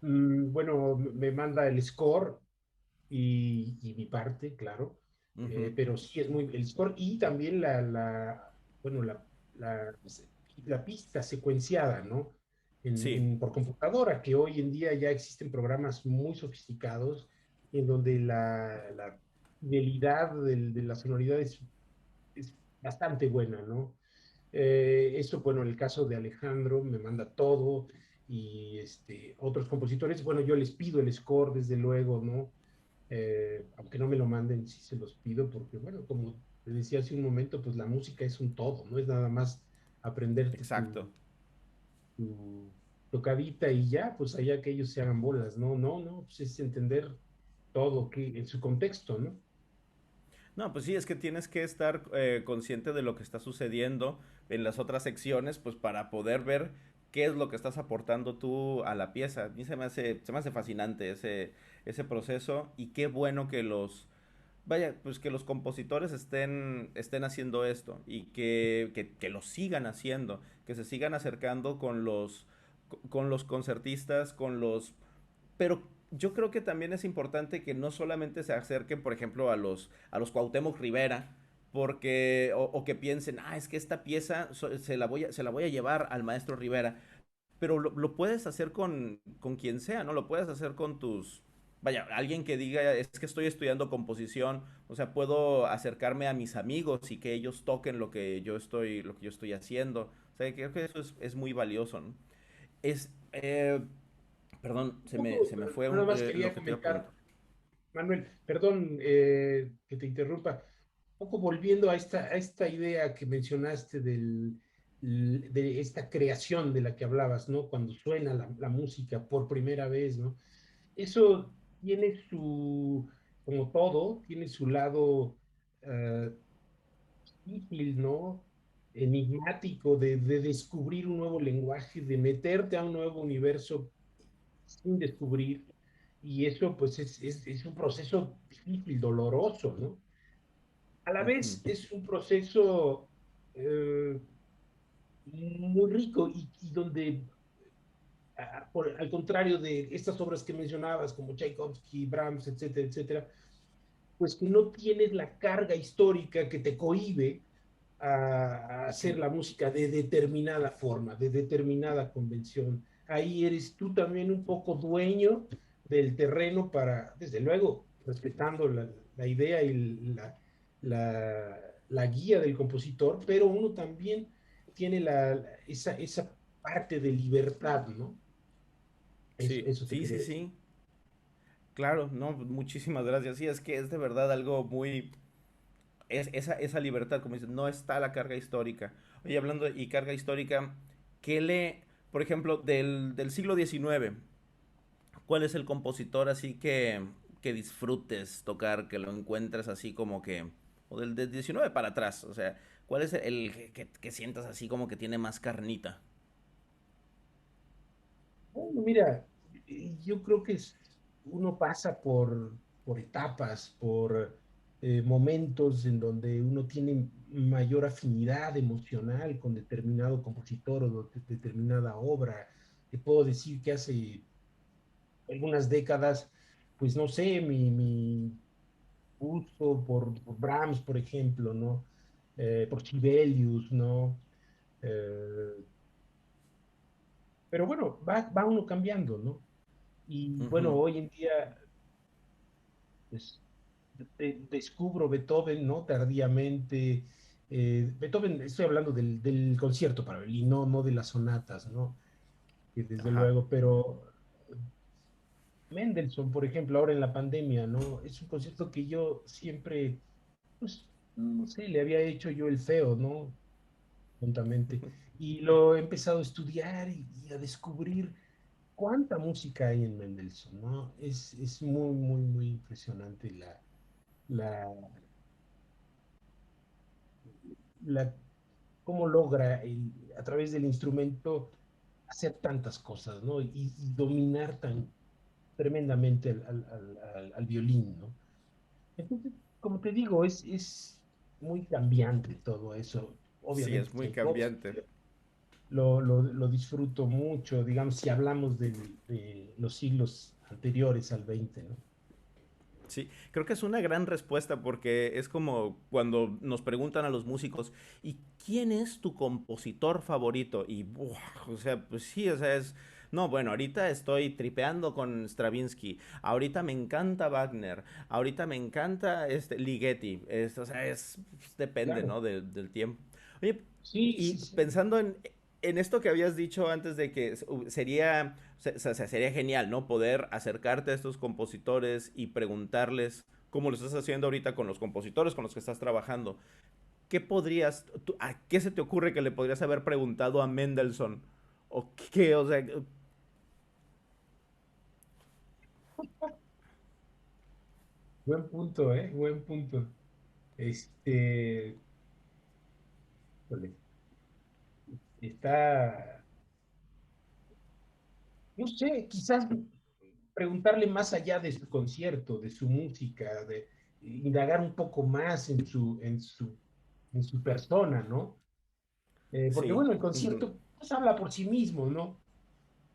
Bueno, me manda el score y mi parte, claro. Ujú. Pero sí es muy el score y también bueno, la, la pista secuenciada, ¿no? Sí, Por computadora, que hoy en día ya existen programas muy sofisticados en donde la fidelidad de la sonoridad es bastante buena, ¿no? Eso, bueno, en el caso de Alejandro me manda todo y otros compositores, bueno, yo les pido el score, desde luego, ¿no? Aunque no me lo manden, sí se los pido, porque, bueno, como te decía hace un momento, pues la música es un todo, no es nada más aprenderte exacto. tu tocadita y ya, pues allá que ellos se hagan bolas, no, no, no, pues es entender todo que, en su contexto, ¿no? No, pues sí, es que tienes que estar consciente de lo que está sucediendo en las otras secciones, pues para poder ver qué es lo que estás aportando tú a la pieza. A mí se me hace fascinante ese proceso y qué bueno que vaya, pues que los compositores estén haciendo esto y que lo sigan haciendo, que se sigan acercando con los concertistas, pero yo creo que también es importante que no solamente se acerquen, por ejemplo, a los Cuauhtémoc Rivera, o que piensen, ah, es que esta pieza se la voy a llevar al maestro Rivera, pero lo puedes hacer con quien sea, ¿no? Lo puedes hacer con vaya, alguien que diga, es que estoy estudiando composición, o sea, puedo acercarme a mis amigos y que ellos toquen lo que yo estoy haciendo. O sea, creo que eso es muy valioso, ¿no? Es, perdón, se me fue Nada más lo quería que te iba a comentar, preguntar. Manuel, perdón que te interrumpa, un poco volviendo a esta idea que mencionaste de esta creación de la que hablabas, ¿no? Cuando suena la música por primera vez, ¿no? Eso tiene como todo, tiene su lado eh, difícil, ¿no? Enigmático de descubrir un nuevo lenguaje, de meterte a un nuevo universo sin descubrir. Y eso, pues, es un proceso difícil, doloroso, ¿no? A la Ujú. vez es un proceso eh, muy rico y donde, al contrario de estas obras que mencionabas, como Tchaikovsky, Brahms, etcétera, etcétera, pues que no tienes la carga histórica que te cohíbe a hacer la música de determinada forma, de determinada convención. Ahí eres tú también un poco dueño del terreno para, desde luego, respetando la idea y la guía del compositor, pero uno también tiene esa parte de libertad, ¿no? Sí, Eso te sí, quería sí, decir. sí. Claro, no, muchísimas gracias. Sí, es que es de verdad algo muy... esa libertad, como dices, no está la carga histórica. Oye, hablando y carga histórica, por ejemplo, del siglo XIX, ¿cuál es el compositor así que disfrutes tocar, que lo encuentres así como que, o del 19 para atrás, o sea, ¿cuál es el que sientas así como que tiene más carnita? Bueno, mira, yo creo que uno pasa por etapas, por momentos en donde uno tiene mayor afinidad emocional con determinado compositor o determinada obra. Te puedo decir que hace algunas décadas, pues no sé, mi gusto por Brahms, por ejemplo, ¿no? por Sibelius, ¿no? Eh, pero bueno, va uno cambiando, ¿no? Y bueno, Ujú. hoy en día, pues, descubro Beethoven, ¿no? Tardíamente. Beethoven, estoy hablando del concierto para violín, no de las sonatas, ¿no? Que desde Ajá. luego, pero Mendelssohn, por ejemplo, ahora en la pandemia, ¿no? Es un concierto que yo siempre, pues, no sé, le había hecho yo el feo, ¿no? Tontamente. Y lo he empezado a estudiar y a descubrir cuánta música hay en Mendelssohn, ¿no? Es muy, muy, muy impresionante la, la, cómo logra a través del instrumento hacer tantas cosas, ¿no? Y dominar tan tremendamente al violín, ¿no? Entonces, como te digo, es muy cambiante todo eso. Sí, Obviamente, es muy cambiante. Tchaikovsky lo disfruto mucho, digamos, si hablamos de los siglos anteriores al 20, ¿no? Sí, creo que es una gran respuesta porque es como cuando nos preguntan a los músicos, ¿y quién es tu compositor favorito? Y, ¡buah! O sea, pues sí, o sea, no, bueno, ahorita estoy tripeando con Stravinsky, ahorita me encanta Wagner, ahorita me encanta Ligeti, o sea, depende, Claro, ¿no? Del tiempo. Oye, sí, y sí, sí. pensando en esto que habías dicho antes de que sería, sería genial, ¿no? Poder acercarte a estos compositores y preguntarles, como lo estás haciendo ahorita con los compositores con los que estás trabajando, ¿qué a qué se te ocurre que le podrías haber preguntado a Mendelssohn? ¿O qué? O sea, Buen punto, ¿eh? Buen punto. Este, híjole, está, no sé, quizás preguntarle más allá de su concierto, de su música, de indagar un poco más en su persona, ¿no? Porque sí. bueno, el Ujú. concierto pues habla por sí mismo, ¿no?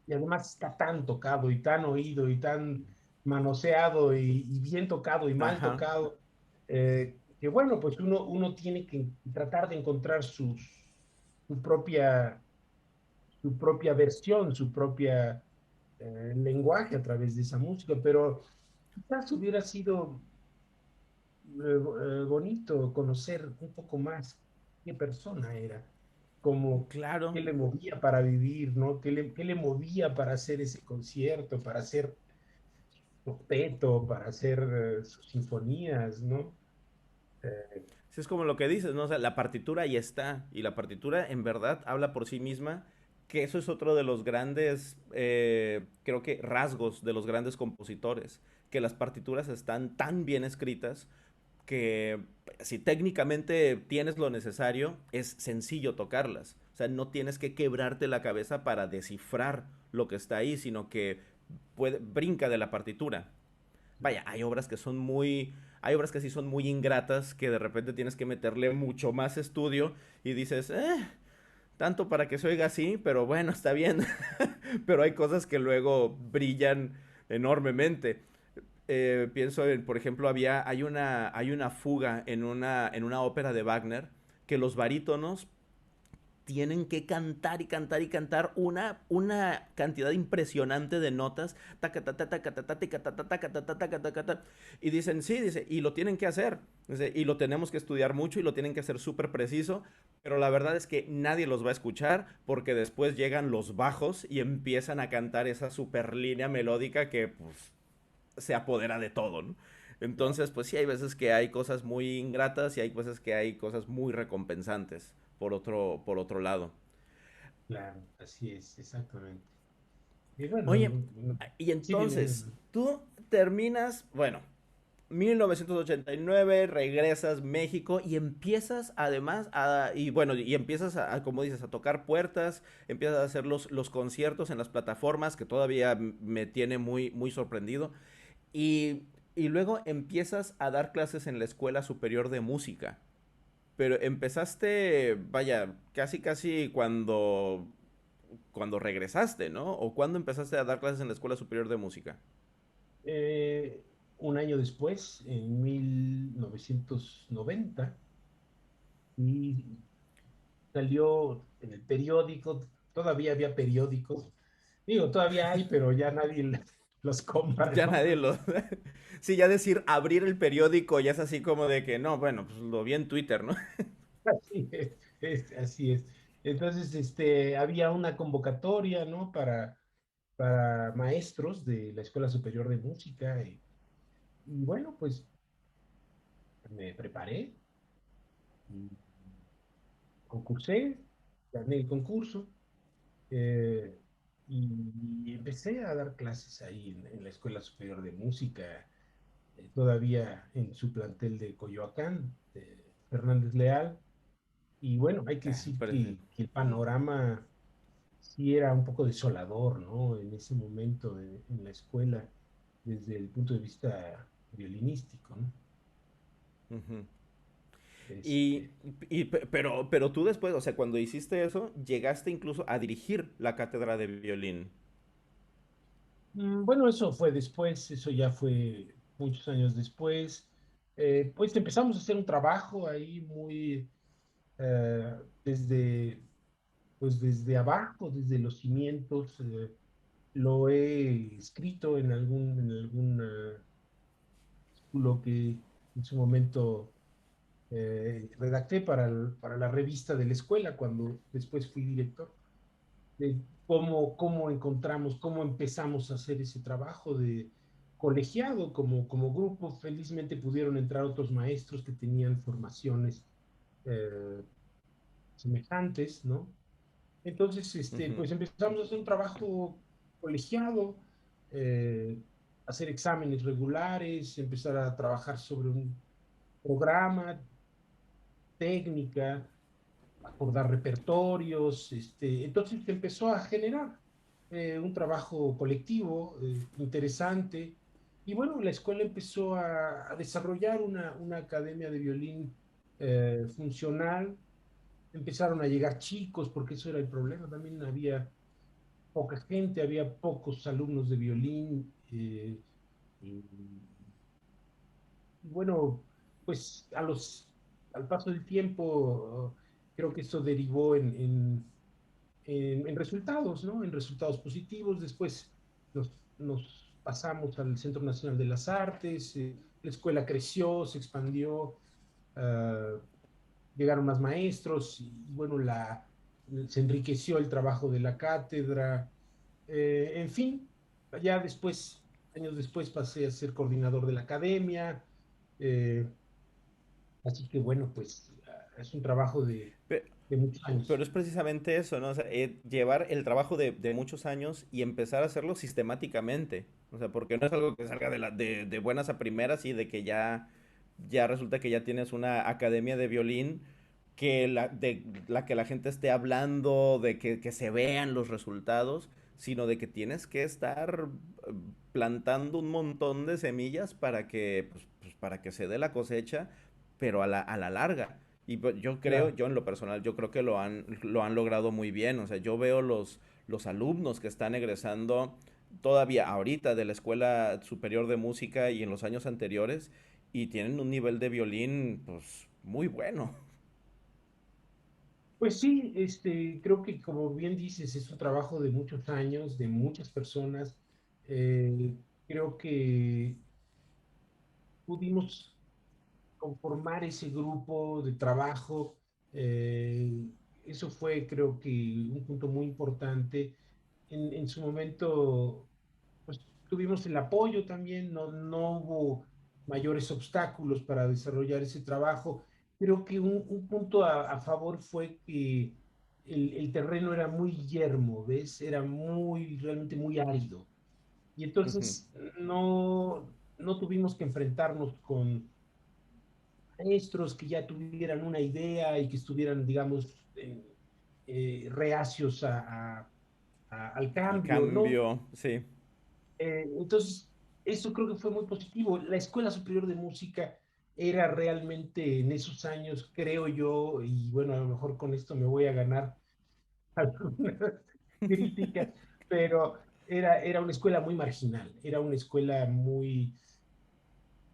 Y además está tan tocado y tan oído y tan manoseado y bien tocado y mal Ajá. tocado, que bueno, pues uno tiene que tratar de encontrar su propia, su propia versión, su propia lenguaje a través de esa música, pero quizás hubiera sido bonito conocer un poco más qué persona era, cómo, Claro. qué le movía para vivir, ¿no? Qué le movía para hacer ese concierto, para hacer octeto, para hacer sus sinfonías, ¿no? Eh, Sí, es como lo que dices, ¿no? O sea, la partitura ahí está. Y la partitura en verdad habla por sí misma. Que eso es otro de los grandes, creo que rasgos de los grandes compositores. Que las partituras están tan bien escritas que si técnicamente tienes lo necesario, es sencillo tocarlas. O sea, no tienes que quebrarte la cabeza para descifrar lo que está ahí, sino que brinca de la partitura. Vaya, hay obras que sí son muy ingratas, que de repente tienes que meterle mucho más estudio y dices, tanto para que se oiga así, pero bueno, está bien. Pero hay cosas que luego brillan enormemente. Pienso en, por ejemplo, hay una fuga en una ópera de Wagner que los barítonos tienen que cantar y cantar y cantar una cantidad impresionante de notas. Y dicen, sí, dice, y lo tienen que hacer. Dice, y lo tenemos que estudiar mucho y lo tienen que hacer súper preciso. Pero la verdad es que nadie los va a escuchar porque después llegan los bajos y empiezan a cantar esa super línea melódica que pues, se apodera de todo, ¿no? ¿no? Entonces, pues sí, hay veces que hay cosas muy ingratas y hay veces que hay cosas muy recompensantes por otro lado. Claro, así es, exactamente. Y bueno, Oye, y sí, dime, entonces, dime. tú terminas, bueno, 1989, regresas México y empiezas además y bueno, y empiezas como dices, a tocar puertas, empiezas a hacer los conciertos en las plataformas, que todavía me tiene muy, muy sorprendido. Y, y luego empiezas a dar clases en la Escuela Superior de Música. Pero empezaste, vaya, casi casi cuando regresaste, ¿no? ¿O cuando empezaste a dar clases en la Escuela Superior de Música? Un año después, en 1990, y salió en el periódico, todavía había periódicos, digo, todavía hay, pero ya nadie los compra, Ya ¿no? nadie lo... Sí, ya decir abrir el periódico ya es así como de que no, bueno, pues lo vi en Twitter, ¿no? Así así es. Entonces, había una convocatoria, ¿no? Para maestros de la Escuela Superior de Música y bueno, pues me preparé, y concursé, gané el concurso eh, y empecé a dar clases ahí en la Escuela Superior de Música, todavía en su plantel de Coyoacán, de Fernández Leal. Y bueno, hay que Ah, decir parece. que el panorama sí era un poco desolador, ¿no? En ese momento en la escuela, desde el punto de vista violinístico, ¿no? Ujú. Y, Este, pero tú después, o sea, cuando hiciste eso, llegaste incluso a dirigir la cátedra de violín. bueno, eso fue después, eso ya fue muchos años después. Pues empezamos a hacer un trabajo ahí muy eh, desde, pues desde abajo, desde los cimientos. Lo he escrito en algún artículo que en su momento redacté para la revista de la escuela cuando después fui director, de cómo encontramos, cómo empezamos a hacer ese trabajo de colegiado como grupo. Felizmente pudieron entrar otros maestros que tenían formaciones eh, semejantes, ¿no? Entonces, Ujú. pues empezamos a hacer un trabajo colegiado, eh, hacer exámenes regulares, empezar a trabajar sobre un programa, técnica, acordar repertorios. Entonces se empezó a generar un trabajo colectivo interesante. Y bueno, la escuela empezó a desarrollar una academia de violín funcional. Empezaron a llegar chicos, porque eso era el problema. También había poca gente, había pocos alumnos de violín. Y, y bueno, pues al paso del tiempo, creo que eso derivó en resultados, ¿no? En resultados positivos. Después nos pasamos al Centro Nacional de las Artes, la escuela creció, se expandió, uh, llegaron más maestros y bueno, se enriqueció el trabajo de la cátedra. En fin, ya después, años después pasé a ser coordinador de la academia, eh, así que bueno, pues es un trabajo Pe- de muchos Pero años. es precisamente eso, ¿no? O sea, llevar el trabajo de muchos años y empezar a hacerlo sistemáticamente. O sea, porque no es algo que salga de buenas a primeras y de que ya resulta que ya tienes una academia de violín de la que la gente esté hablando, que se vean los resultados, sino de que tienes que estar plantando un montón de semillas para pues, para que se dé la cosecha, pero a la larga. Y pues, yo creo, Claro. yo en lo personal, yo creo que lo han logrado muy bien. O sea, yo veo los alumnos que están egresando todavía ahorita de la Escuela Superior de Música y en los años anteriores y tienen un nivel de violín pues muy bueno. Pues sí, creo que como bien dices, es un trabajo de muchos años, de muchas personas. Creo que pudimos conformar ese grupo de trabajo. eh, Eso fue, creo que, un punto muy importante. En su momento, pues tuvimos el apoyo también, no hubo mayores obstáculos para desarrollar ese trabajo. Creo que un punto a favor fue que el terreno era muy yermo, ¿ves? Era realmente muy árido. Y Ujú. entonces no tuvimos que enfrentarnos con maestros que ya tuvieran una idea y que estuvieran, digamos, reacios al Al cambio, ¿no? cambio, sí. Entonces, eso creo que fue muy positivo. La Escuela Superior de Música era realmente en esos años, creo yo, y bueno, a lo mejor con esto me voy a ganar algunas críticas, pero era una escuela muy marginal, era una escuela muy,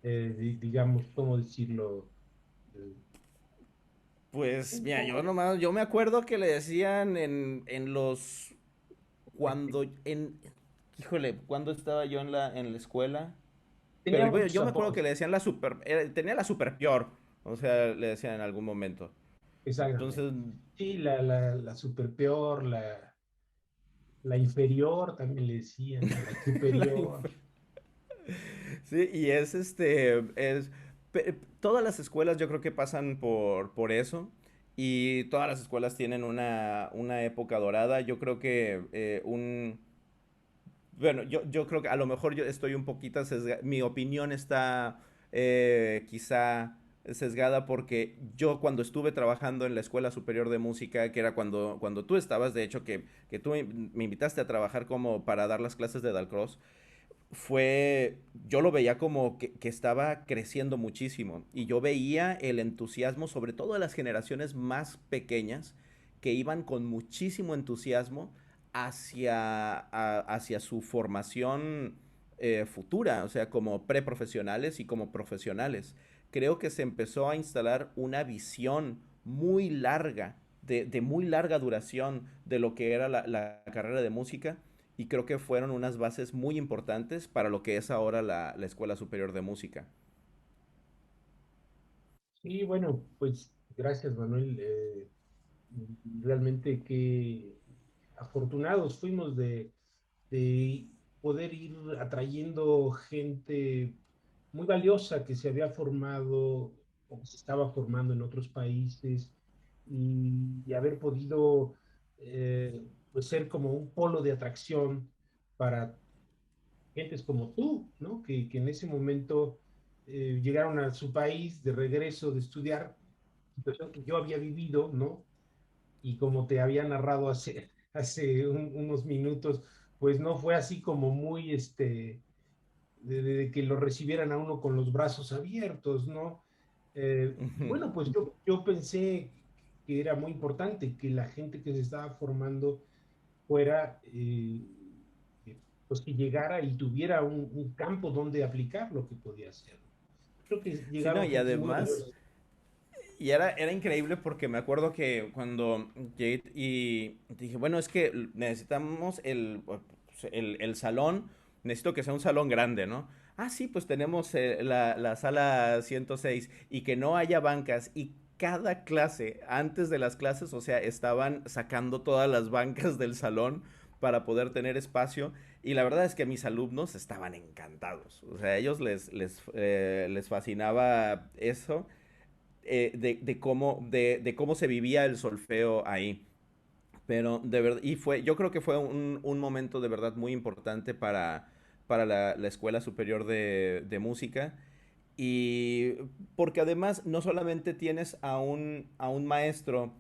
digamos, ¿cómo decirlo? Eh, Pues Un mira, yo poco. nomás, yo me acuerdo que le decían en los, cuando, en, híjole, cuando estaba yo en la escuela, pero Tenía bueno, muchos yo me acuerdo que apodos, le decían la super, tenía la super peor, o sea, le decían en algún momento. exactamente. Entonces, Sí, la super peor, la inferior también le decían, ¿no? La la superior. sí, y es todas las escuelas yo creo que pasan por eso y todas las escuelas tienen una época dorada. Yo creo que bueno, yo creo que a lo mejor yo estoy un poquito sesgada, mi opinión está quizá sesgada porque yo cuando estuve trabajando en la Escuela Superior de Música, que era cuando tú estabas, de hecho que tú me invitaste a trabajar como para dar las clases de Dalcross, yo lo veía como que estaba creciendo muchísimo y yo veía el entusiasmo, sobre todo de las generaciones más pequeñas, que iban con muchísimo entusiasmo hacia su formación futura, o sea, como preprofesionales y como profesionales. Creo que se empezó a instalar una visión muy larga, de muy larga duración de lo que era la carrera de música y creo que fueron unas bases muy importantes para lo que es ahora la Escuela Superior de Música. Sí, bueno, pues gracias, Manuel. Realmente que afortunados fuimos de poder ir atrayendo gente muy valiosa que se había formado o que se estaba formando en otros países y haber podido pues ser como un polo de atracción para gentes como tú, ¿no? Que en ese momento llegaron a su país de regreso de estudiar, situación que yo había vivido, ¿no? Y como te había narrado hace unos minutos, pues no fue así como muy, de que lo recibieran a uno con los brazos abiertos, ¿no? Y bueno, pues yo pensé que era muy importante que la gente que se estaba formando fuera, pues que llegara y tuviera un campo donde aplicar lo que podía hacer. Creo que Sí, no, llegaron y gentes muy además, valiosas. y era increíble porque me acuerdo que cuando llegué y dije, bueno, es que necesitamos el salón, necesito que sea un salón grande, ¿no? Ah, sí, pues tenemos la sala 106 y que no haya bancas y cada clase, antes de las clases, o sea, estaban sacando todas las bancas del salón para poder tener espacio y la verdad es que mis alumnos estaban encantados, o sea, a ellos les fascinaba eso de cómo se vivía el solfeo ahí. Pero de verdad, yo creo que fue un momento de verdad muy importante para la Escuela Superior de Música. Y porque además no solamente tienes a un maestro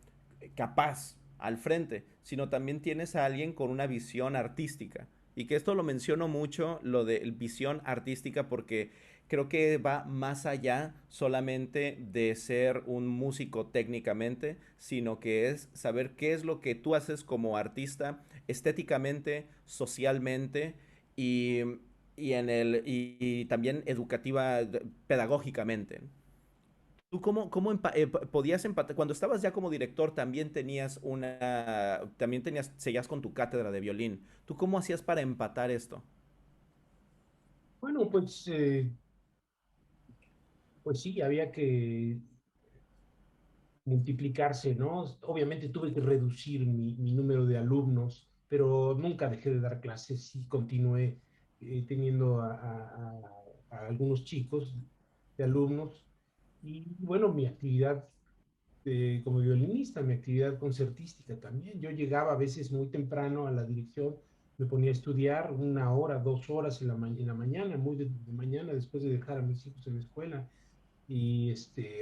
capaz al frente, sino también tienes a alguien con una visión artística. Y que esto lo menciono mucho, lo de visión artística, porque creo que va más allá solamente de ser un músico técnicamente, sino que es saber qué es lo que tú haces como artista estéticamente, socialmente y, y también educativa, pedagógicamente. ¿Tú podías empatar? Cuando estabas ya como director, seguías con tu cátedra de violín. ¿Tú cómo hacías para empatar esto? Bueno, pues sí, había que multiplicarse, ¿no? Obviamente tuve que reducir mi número de alumnos, pero nunca dejé de dar clases y continué teniendo a algunos chicos de alumnos. Y bueno, mi actividad como violinista, mi actividad concertística también. Yo llegaba a veces muy temprano a la dirección, me ponía a estudiar 1 hora, 2 horas en la mañana, muy de mañana, después de dejar a mis hijos en la escuela y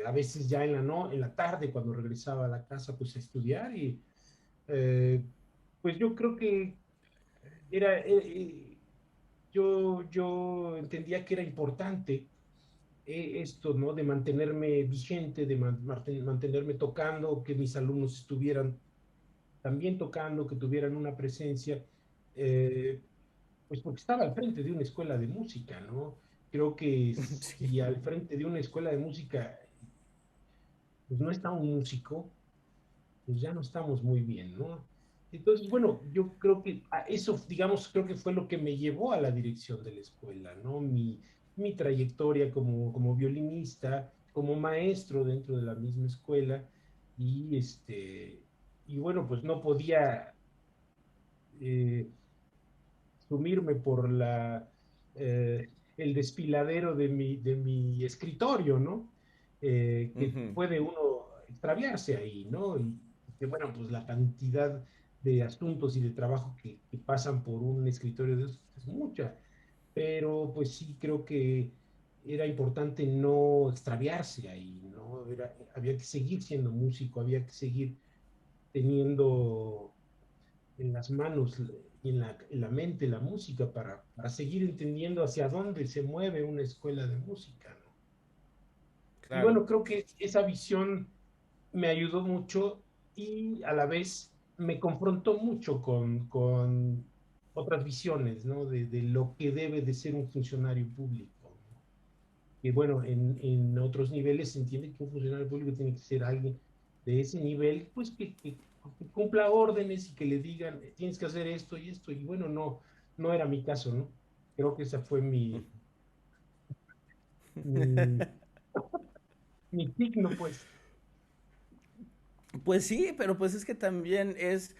a veces ya en la tarde cuando regresaba a la casa pues a estudiar y eh, pues yo creo que era, yo entendía que era importante esto, ¿no? De mantenerme vigente, de mantenerme tocando, que mis alumnos estuvieran también tocando, que tuvieran una presencia, eh, pues porque estaba al frente de una escuela de música, ¿no? Creo que Sí. si al frente de una escuela de música pues no está un músico, pues ya no estamos muy bien, ¿no? Entonces, bueno, yo creo que eso, digamos, creo que fue lo que me llevó a la dirección de la escuela, ¿no? Mi trayectoria como violinista, como maestro dentro de la misma escuela, y y bueno, pues no podía eh, sumirme por el desfiladero de mi escritorio, ¿no? Que Ujú. puede uno extraviarse ahí, ¿no? Y que bueno, pues la cantidad de asuntos y de trabajo que pasan por un escritorio de esos es mucha, pero pues sí creo que era importante no extraviarse ahí, ¿no? Había que seguir siendo músico, había que seguir teniendo en las manos y en la mente la música para seguir entendiendo hacia dónde se mueve una escuela de música, ¿no? Y Claro. bueno, creo que esa visión me ayudó mucho y a la vez me confrontó mucho con otras visiones, ¿no? De lo que debe de ser un funcionario público, ¿no? Que bueno, en otros niveles se entiende que un funcionario público tiene que ser alguien de ese nivel, pues que cumpla órdenes y que le digan, tienes que hacer esto y esto, y bueno, no, no era mi caso, ¿no? Creo que esa fue mi, mi signo, pues. Pues sí, pero pues es que también es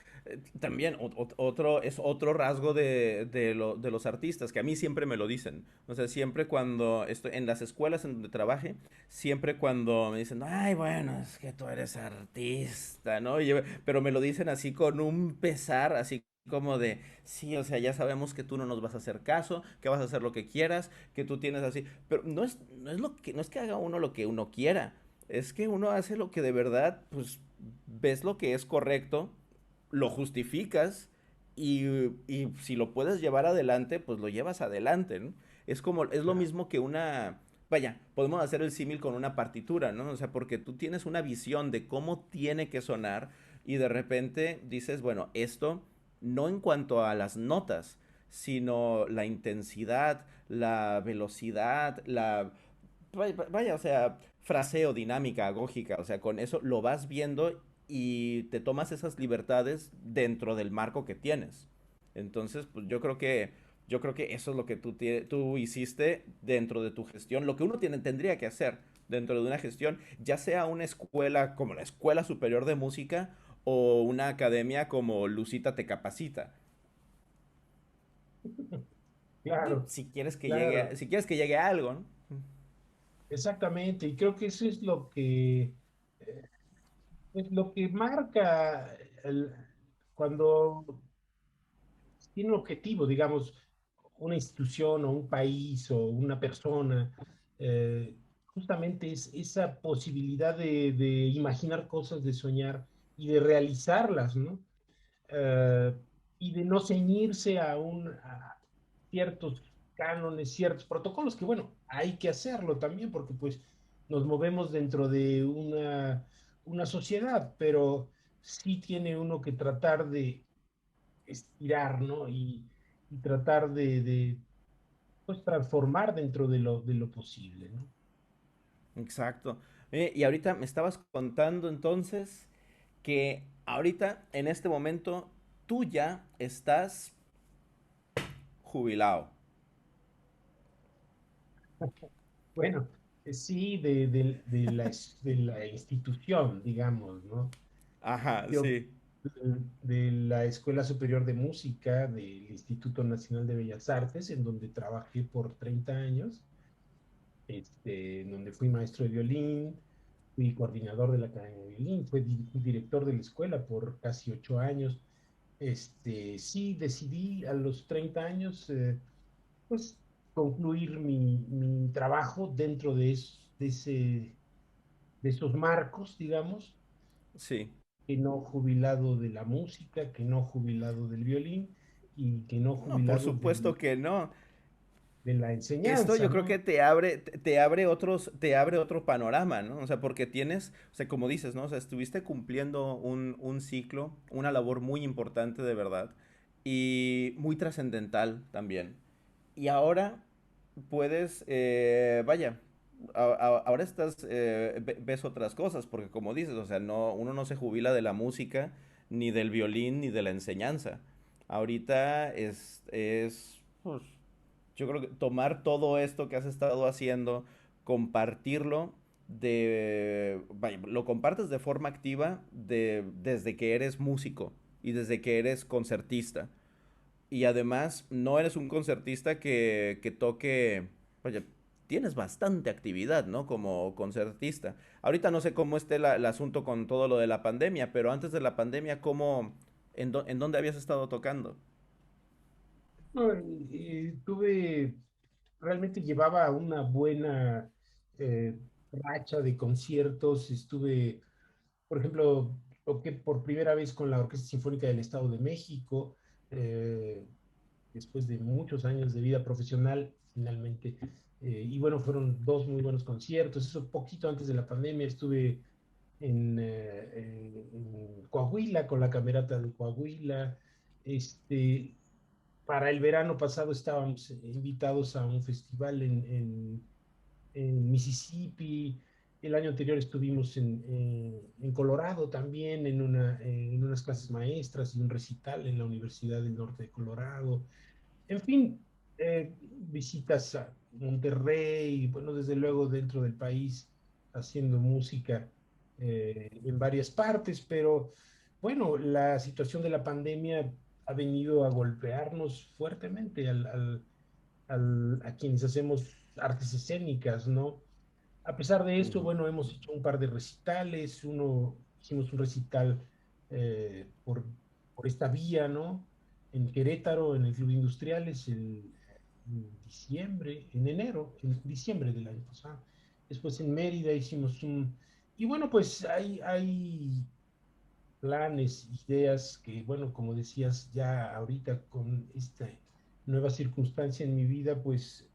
también otro es otro rasgo de los artistas que a mí siempre me lo dicen. O sea, siempre cuando estoy en las escuelas en donde trabaje, siempre cuando me dicen, "Ay, bueno, es que tú eres artista", ¿no? Pero me lo dicen así con un pesar, así como de, sí, o sea, ya sabemos que tú no nos vas a hacer caso, que vas a hacer lo que quieras, que tú tienes así, pero no es que haga uno lo que uno quiera, es que uno hace lo que de verdad, pues ves lo que es correcto, lo justificas y si lo puedes llevar adelante, pues lo llevas adelante, ¿no? Es lo Claro. mismo que vaya, podemos hacer el símil con una partitura, ¿no? O sea, porque tú tienes una visión de cómo tiene que sonar y de repente dices, bueno, esto no en cuanto a las notas, sino la intensidad, la velocidad, vaya, o sea, fraseo, dinámica, agógica, o sea, con eso lo vas viendo y te tomas esas libertades dentro del marco que tienes. Entonces, pues yo creo que eso es lo que tú hiciste dentro de tu gestión, lo que uno tendría que hacer dentro de una gestión, ya sea una escuela como la Escuela Superior de Música o una academia como Lucita Te Capacita. Claro, claro, Si quieres que llegue a algo, ¿no? exactamente. Y creo que eso es lo que marca cuando tiene un objetivo, digamos, una institución o un país o una persona, eh, justamente es esa posibilidad de imaginar cosas, de soñar y de realizarlas, ¿no? Eh, y de no ceñirse a ciertos cánones, ciertos protocolos, que bueno, hay que hacerlo también porque pues nos movemos dentro de una sociedad, pero sí tiene uno que tratar de estirar, ¿no? Y tratar pues, transformar dentro de lo posible, ¿no? Exacto. Y ahorita me estabas contando entonces que ahorita, en este momento, tú ya estás jubilado. Bueno, sí, de la institución, digamos, ¿no? Ajá, Yo sí. de la Escuela Superior de Música del Instituto Nacional de Bellas Artes, en donde trabajé por 30 años, en donde fui maestro de violín, fui coordinador de la Academia de Violín, fui director de la escuela por casi 8 años. Sí, decidí a los 30 años, pues, concluir mi trabajo dentro de esos marcos, digamos, Sí. que no jubilado de la música, que no jubilado del violín y que no No, por jubilado supuesto que no. de la Esto enseñanza, yo creo ¿no? que te abre otro panorama, ¿no? O sea, porque tienes, o sea, como dices, ¿no? O sea, estuviste cumpliendo un ciclo, una labor muy importante de verdad y muy trascendental también. Y ahora puedes, vaya, ahora ves otras cosas, porque como dices, o sea, no, uno no se jubila de la música, ni del violín, ni de la enseñanza. Ahorita pues, yo creo que tomar todo esto que has estado haciendo, compartirlo vaya, lo compartes de forma activa desde que eres músico y desde que eres concertista. Y además, no eres un concertista que toque, vaya, tienes bastante actividad, ¿no? Como concertista. Ahorita no sé cómo esté el asunto con todo lo de la pandemia, pero antes de la pandemia, en dónde habías estado tocando? No, realmente llevaba una buena eh, racha de conciertos. Estuve, por ejemplo, toqué por primera vez con la Orquesta Sinfónica del Estado de México, eh, después de muchos años de vida profesional, finalmente. Y bueno, fueron dos muy buenos conciertos. Eso poquito antes de la pandemia estuve en Coahuila con la Camerata de Coahuila. Este, para el verano pasado estábamos invitados a un festival en Mississippi. El año anterior estuvimos en Colorado también, en unas clases maestras y un recital en la Universidad del Norte de Colorado. En fin, visitas a Monterrey, bueno, desde luego dentro del país, haciendo música en varias partes, pero bueno, la situación de la pandemia ha venido a golpearnos fuertemente a quienes hacemos artes escénicas, ¿no? A pesar de esto, Ujú. bueno, hemos hecho un par de recitales. Hicimos un recital eh, por, por esta vía, ¿no? En Querétaro, en el Club Industriales, en diciembre, en diciembre del año pasado. Después en Mérida hicimos un... Y bueno, pues hay planes, ideas que, bueno, como decías, ya ahorita con esta nueva circunstancia en mi vida, pues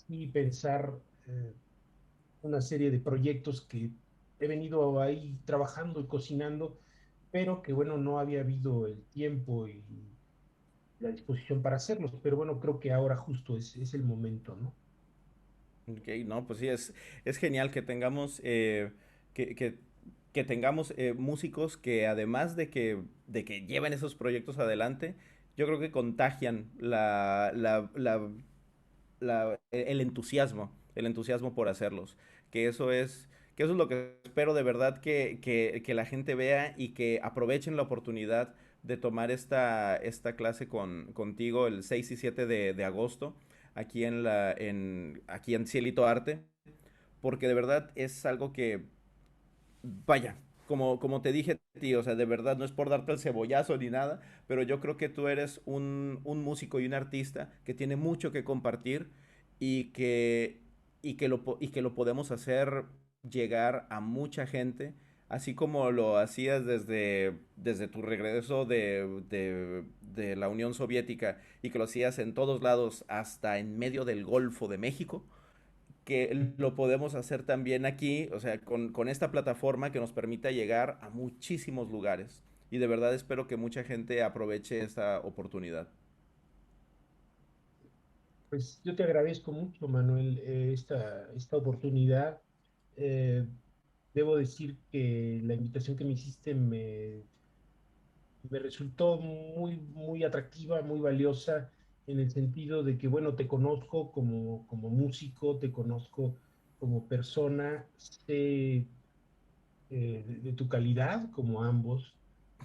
sí pensar una serie de proyectos que he venido ahí trabajando y cocinando, pero que bueno, no había habido el tiempo y la disposición para hacerlos, pero bueno, creo que ahora justo es el momento, ¿no? Ok, no, pues sí, es genial que tengamos, que, que, que tengamos músicos que además de que lleven esos proyectos adelante, yo creo que contagian el entusiasmo por hacerlos. Que eso es, que eso es lo que espero de verdad que la gente vea y que aprovechen la oportunidad de tomar esta clase contigo el 6 y 7 de agosto aquí en Cielito Arte, porque de verdad es algo que, vaya, como te dije, tío, o sea, de verdad no es por darte el cebollazo ni nada, pero yo creo que tú eres un músico y un artista que tiene mucho que compartir y y que lo podemos hacer llegar a mucha gente, así como lo hacías desde tu regreso de la Unión Soviética y que lo hacías en todos lados hasta en medio del Golfo de México, que lo podemos hacer también aquí, o sea, con esta plataforma que nos permita llegar a muchísimos lugares. Y de verdad espero que mucha gente aproveche esta oportunidad. Pues yo te agradezco mucho, Manuel, esta oportunidad. Eh, Debo decir que la invitación que me hiciste me resultó muy atractiva, muy valiosa, en el sentido de que, bueno, te conozco como músico, te conozco como persona, sé de tu calidad, como ambos,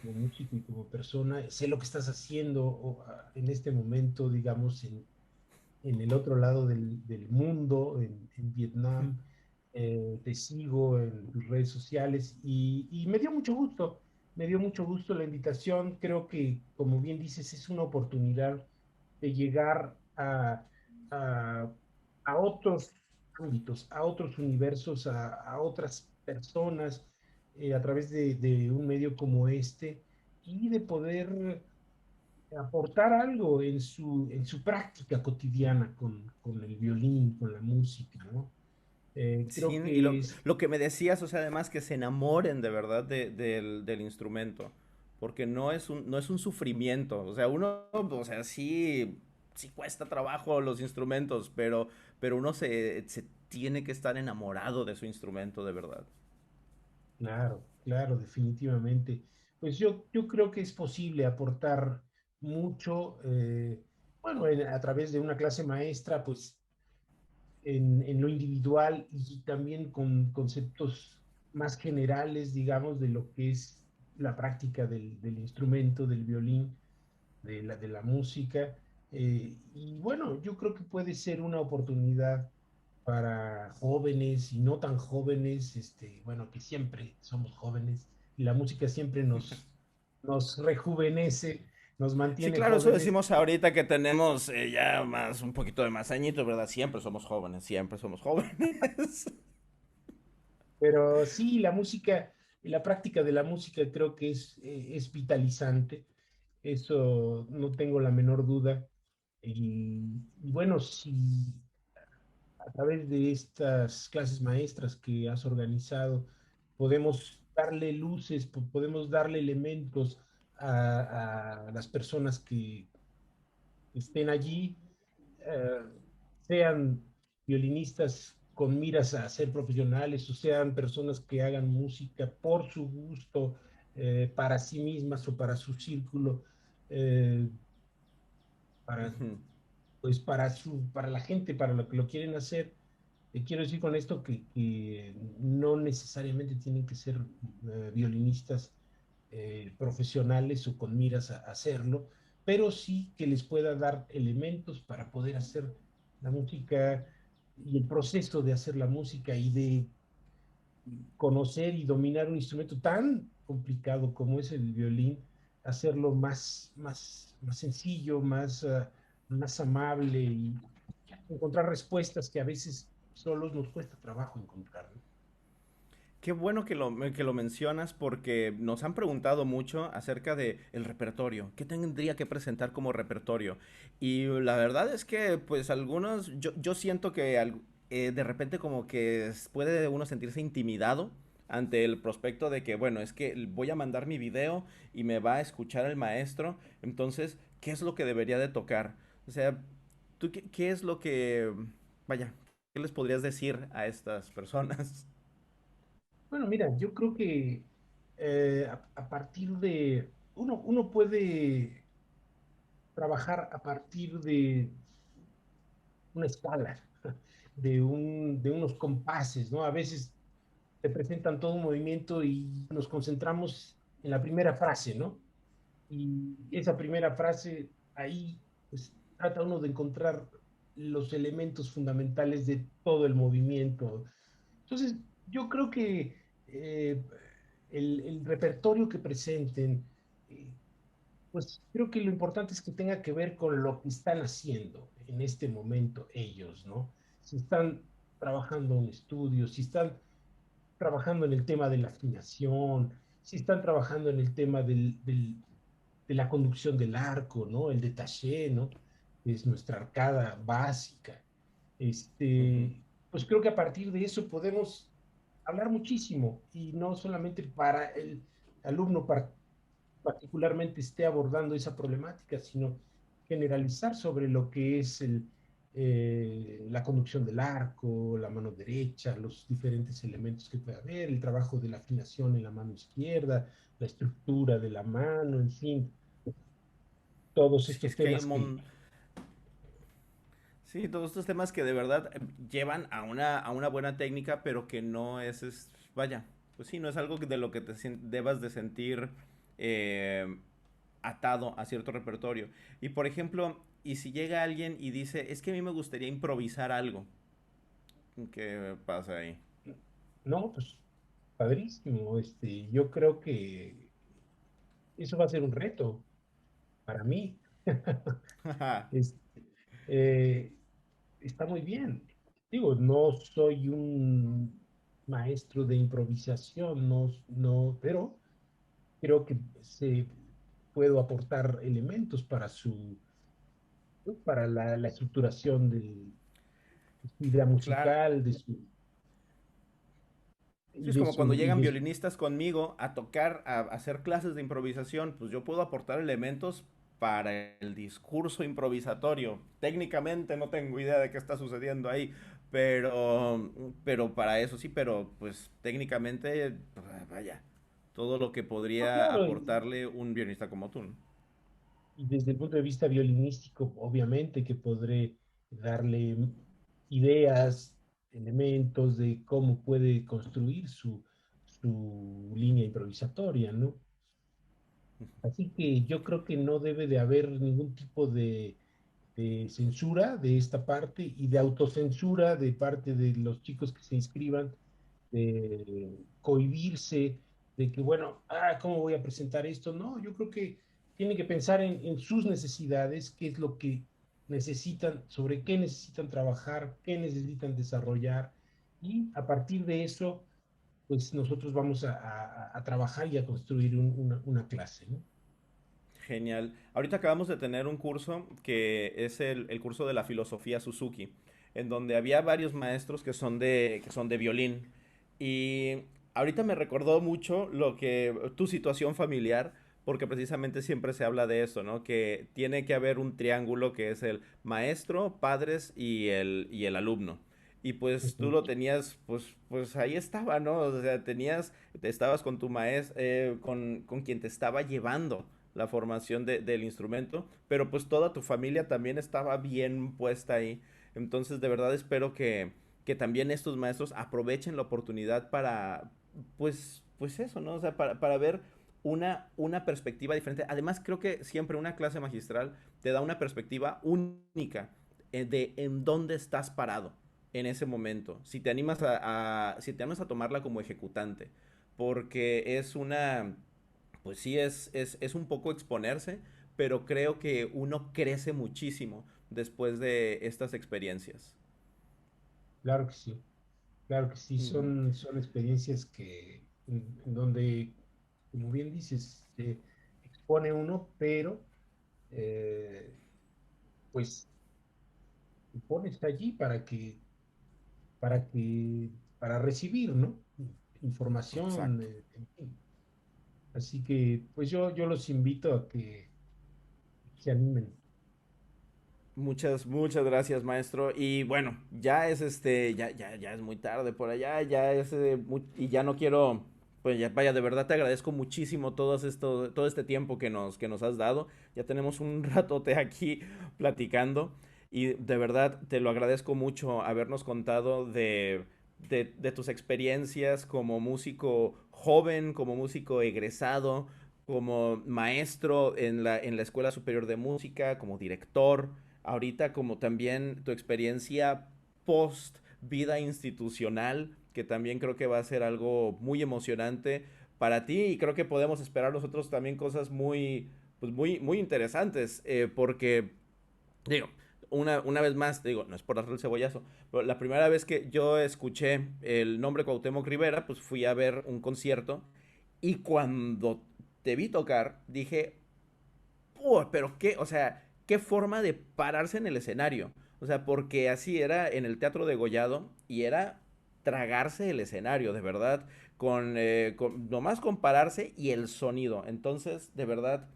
como músico y como persona, sé lo que estás haciendo en este momento, digamos, en el otro lado del mundo, en Vietnam. Te sigo en tus redes sociales y me dio mucho gusto la invitación. Creo que, como bien dices, es una oportunidad de llegar a, a otros ámbitos, a otros universos, a otras personas a través de un medio como este y de poder aportar algo en su práctica cotidiana con el violín, con la música, ¿no? Sí, Creo y que es, lo que me decías, o sea, además que se enamoren de verdad del instrumento, porque no es un sufrimiento, o sea, uno, o sea, sí cuesta trabajo los instrumentos, pero uno tiene que estar enamorado de su instrumento de verdad. Claro, claro, definitivamente. Pues yo creo que es posible aportar mucho, bueno, a través de una clase maestra, pues en lo individual y también con conceptos más generales, digamos, de lo que es la práctica del instrumento, del violín, de la música. Y bueno, yo creo que puede ser una oportunidad para jóvenes y no tan jóvenes, bueno, que siempre somos jóvenes y la música siempre nos rejuvenece, nos Sí, mantiene claro, eso jóvenes, decimos ahorita que tenemos ya un poquito de más añitos, ¿verdad? Siempre somos jóvenes, siempre somos jóvenes. pero sí, la música, la práctica de la música creo que es vitalizante, eso no tengo la menor duda. Y bueno, si a través de estas clases maestras que has organizado, podemos darle luces, podemos darle elementos a las personas que estén allí, eh, sean violinistas con miras a ser profesionales o sean personas que hagan música por su gusto, para sí mismas o para su círculo, eh, para, Ujú. pues para la gente, para lo que lo quieren hacer. Quiero decir con esto que no necesariamente tienen que ser violinistas profesionales o con miras a hacerlo, pero sí que les pueda dar elementos para poder hacer la música y el proceso de hacer la música y de conocer y dominar un instrumento tan complicado como es el violín, hacerlo más sencillo, más amable y encontrar respuestas que a veces solos nos cuesta trabajo encontrar, ¿no? Qué bueno que lo mencionas porque nos han preguntado mucho acerca de el repertorio. ¿Qué tendría que presentar como repertorio? Y la verdad es que, pues, algunos, yo siento que de repente como que puede uno sentirse intimidado ante el prospecto de que, bueno, es que voy a mandar mi video y me va a escuchar el maestro. Entonces, ¿qué es lo que debería de tocar? O sea, ¿tú qué es lo que, vaya, qué les podrías decir a estas personas? Bueno, mira, yo creo que a partir de, uno puede trabajar a partir de una escala, de unos compases, ¿no? A veces te presentan todo un movimiento y nos concentramos en la primera frase, ¿no? Y esa primera frase, ahí pues, trata uno de encontrar los elementos fundamentales de todo el movimiento. Entonces, yo creo que el repertorio que presenten, eh, pues creo que lo importante es que tenga que ver con lo que están haciendo en este momento ellos, ¿no? Si están trabajando en estudios, si están trabajando en el tema de la afinación, si están trabajando en el tema de la conducción del arco, ¿no? El detaché, ¿no? Es nuestra arcada básica. Ujú. Pues creo que a partir de eso podemos hablar muchísimo y no solamente para el alumno particularmente esté abordando esa problemática, sino generalizar sobre lo que es la conducción del arco, la mano derecha, los diferentes elementos que puede haber, el trabajo de la afinación en la mano izquierda, la estructura de la mano, en fin, todos Sí, estos es que hay temas un que, Sí, todos estos temas que de verdad llevan a una buena técnica, pero que no vaya, pues sí, no es algo de lo que debas de sentir eh, atado a cierto repertorio. Y por ejemplo, y si llega alguien y dice, es que a mí me gustaría improvisar algo, ¿qué pasa ahí? no, pues padrísimo, yo creo que eso va a ser un reto para mí. Es, eh, Está muy bien. Digo, no soy un maestro de improvisación, no, pero creo que puedo aportar elementos para para la estructuración de su idea Claro. musical, Sí, y es de como cuando su, y llegan de su, violinistas conmigo a tocar, a hacer clases de improvisación, pues yo puedo aportar elementos para el discurso improvisatorio. Técnicamente no tengo idea de qué está sucediendo ahí, pero para eso sí, pero pues técnicamente, vaya, todo lo que No, podría claro, aportarle un violinista como tú, ¿no? y desde el punto de vista violinístico, obviamente que podré darle ideas, elementos de cómo puede construir su línea improvisatoria, ¿no? Así que yo creo que no debe de haber ningún tipo de censura de esta parte y de autocensura de parte de los chicos que se inscriban, de cohibirse, de que, bueno, ¿cómo voy a presentar esto? No, yo creo que tienen que pensar en sus necesidades, qué es lo que necesitan, sobre qué necesitan trabajar, qué necesitan desarrollar, y a partir de eso, pues nosotros vamos a trabajar y a construir una clase, ¿no? Genial. Ahorita acabamos de tener un curso que es el curso de la filosofía Suzuki, en donde había varios maestros que son de violín. Y ahorita me recordó mucho lo que tu situación familiar, porque precisamente siempre se habla de eso, ¿no? Que tiene que haber un triángulo que es el maestro, padres y el alumno. Y pues tú Ujú. lo tenías, pues ahí estaba, ¿no? O sea, te estabas con tu maestro, con quien te estaba llevando la formación del instrumento, pero pues toda tu familia también estaba bien puesta ahí. Entonces, de verdad espero que también estos maestros aprovechen la oportunidad para, pues eso, ¿no? O sea, para ver una perspectiva diferente. Además, creo que siempre una clase magistral te da una perspectiva única de en dónde estás parado en ese momento. Si te animas a tomarla como ejecutante, porque es una, pues sí, es un poco exponerse, pero creo que uno crece muchísimo después de estas experiencias. Claro que sí. Claro que sí, Ujú. son experiencias en donde, como bien dices, se expone uno, pero eh, pues te pones allí para que, para recibir, ¿no? Información, Exacto. en fin. Así que, pues yo los invito a que se animen. Muchas gracias, maestro. Y bueno, ya es muy tarde por allá, y ya no quiero, pues ya, vaya, de verdad te agradezco muchísimo todo este tiempo que nos has dado. Ya tenemos un ratote aquí platicando y de verdad te lo agradezco mucho habernos contado de tus experiencias como músico joven, como músico egresado, como maestro en la Escuela Superior de Música, como director ahorita como también tu experiencia post vida institucional, que también creo que va a ser algo muy emocionante para ti y creo que podemos esperar nosotros también cosas muy interesantes, porque, digo, una vez más, digo, no es por darle el cebollazo, pero la primera vez que yo escuché el nombre Cuauhtémoc Rivera, pues fui a ver un concierto y cuando te vi tocar, dije, pero qué, o sea, qué forma de pararse en el escenario. O sea, porque así era en el Teatro de Gollado y era tragarse el escenario, de verdad, nomás compararse y el sonido. Entonces, de verdad,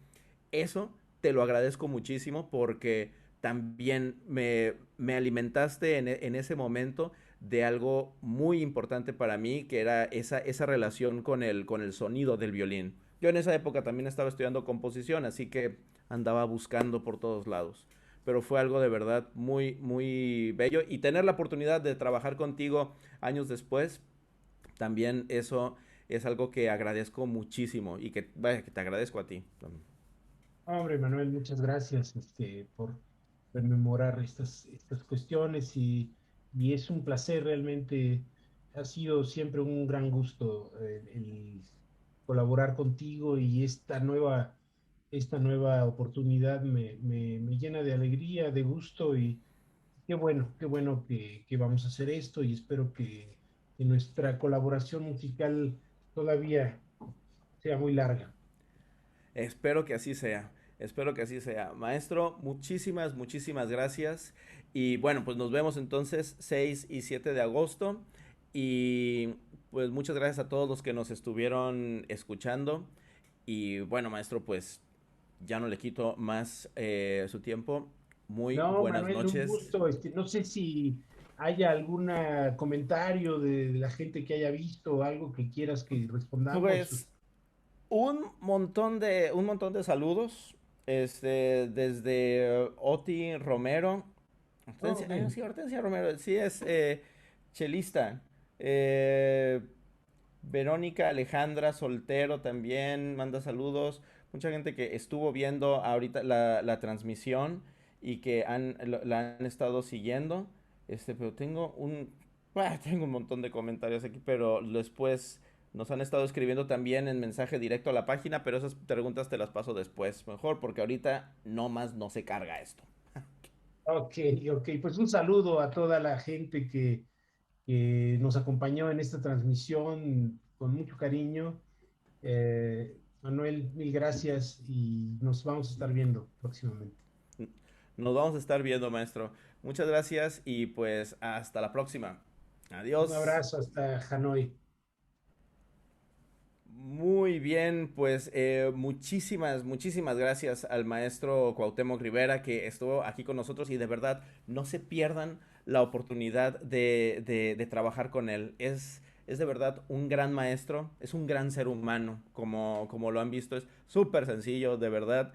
eso te lo agradezco muchísimo porque también me alimentaste en ese momento de algo muy importante para mí, que era esa relación con el sonido del violín. Yo en esa época también estaba estudiando composición, así que andaba buscando por todos lados. Pero fue algo de verdad muy bello. Y tener la oportunidad de trabajar contigo años después, también eso es algo que agradezco muchísimo y que, vaya, que te agradezco a ti. Hombre, Manuel, muchas gracias, por rememorar estas cuestiones y es un placer realmente. Ha sido siempre un gran gusto el colaborar contigo y esta nueva oportunidad me llena de alegría, de gusto y qué bueno que vamos a hacer esto y espero que nuestra colaboración musical todavía sea muy larga. Espero que así sea. Espero que así sea. Maestro, muchísimas gracias. Y bueno, pues nos vemos entonces 6 y 7 de agosto. Y pues muchas gracias a todos los que nos estuvieron escuchando. Y bueno, maestro, pues ya no le quito más su tiempo. Muy No, buenas Manuel, un noches. gusto. No sé si haya algún comentario de la gente que haya visto o algo que quieras que respondamos. Pues un montón de saludos. Desde Oti Romero. Oh, Hortensia, bien. sí, Hortensia Romero, sí es chelista. Eh, Verónica Alejandra Soltero también manda saludos. Mucha gente que estuvo viendo ahorita la transmisión y que la han estado siguiendo. Pero tengo un montón de comentarios aquí, pero después nos han estado escribiendo también en mensaje directo a la página, pero esas preguntas te las paso después, mejor, porque ahorita no más no se carga esto. Ok, ok. Pues un saludo a toda la gente que nos acompañó en esta transmisión con mucho cariño. Manuel, mil gracias y nos vamos a estar viendo próximamente. Nos vamos a estar viendo, maestro. Muchas gracias y pues hasta la próxima. Un Adiós. abrazo hasta Hanoi. Muy bien, pues muchísimas gracias al maestro Cuauhtémoc Rivera que estuvo aquí con nosotros y de verdad no se pierdan la oportunidad de trabajar con él. Es de verdad un gran maestro, es un gran ser humano, como lo han visto, es súper sencillo, de verdad.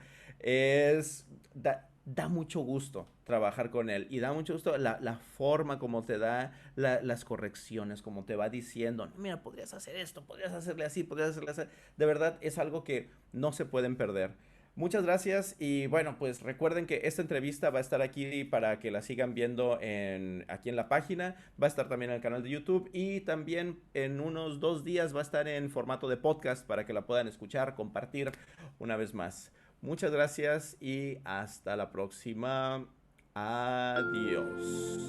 Da mucho gusto trabajar con él y da mucho gusto la forma como te da las correcciones, como te va diciendo, mira, podrías hacer esto, podrías hacerle así, podrías hacerle así. De verdad es algo que no se pueden perder. Muchas gracias y bueno, pues recuerden que esta entrevista va a estar aquí para que la sigan viendo aquí en la página, va a estar también en el canal de YouTube y también en unos 2 días va a estar en formato de podcast para que la puedan escuchar, compartir una vez más. Muchas gracias y hasta la próxima. Adiós.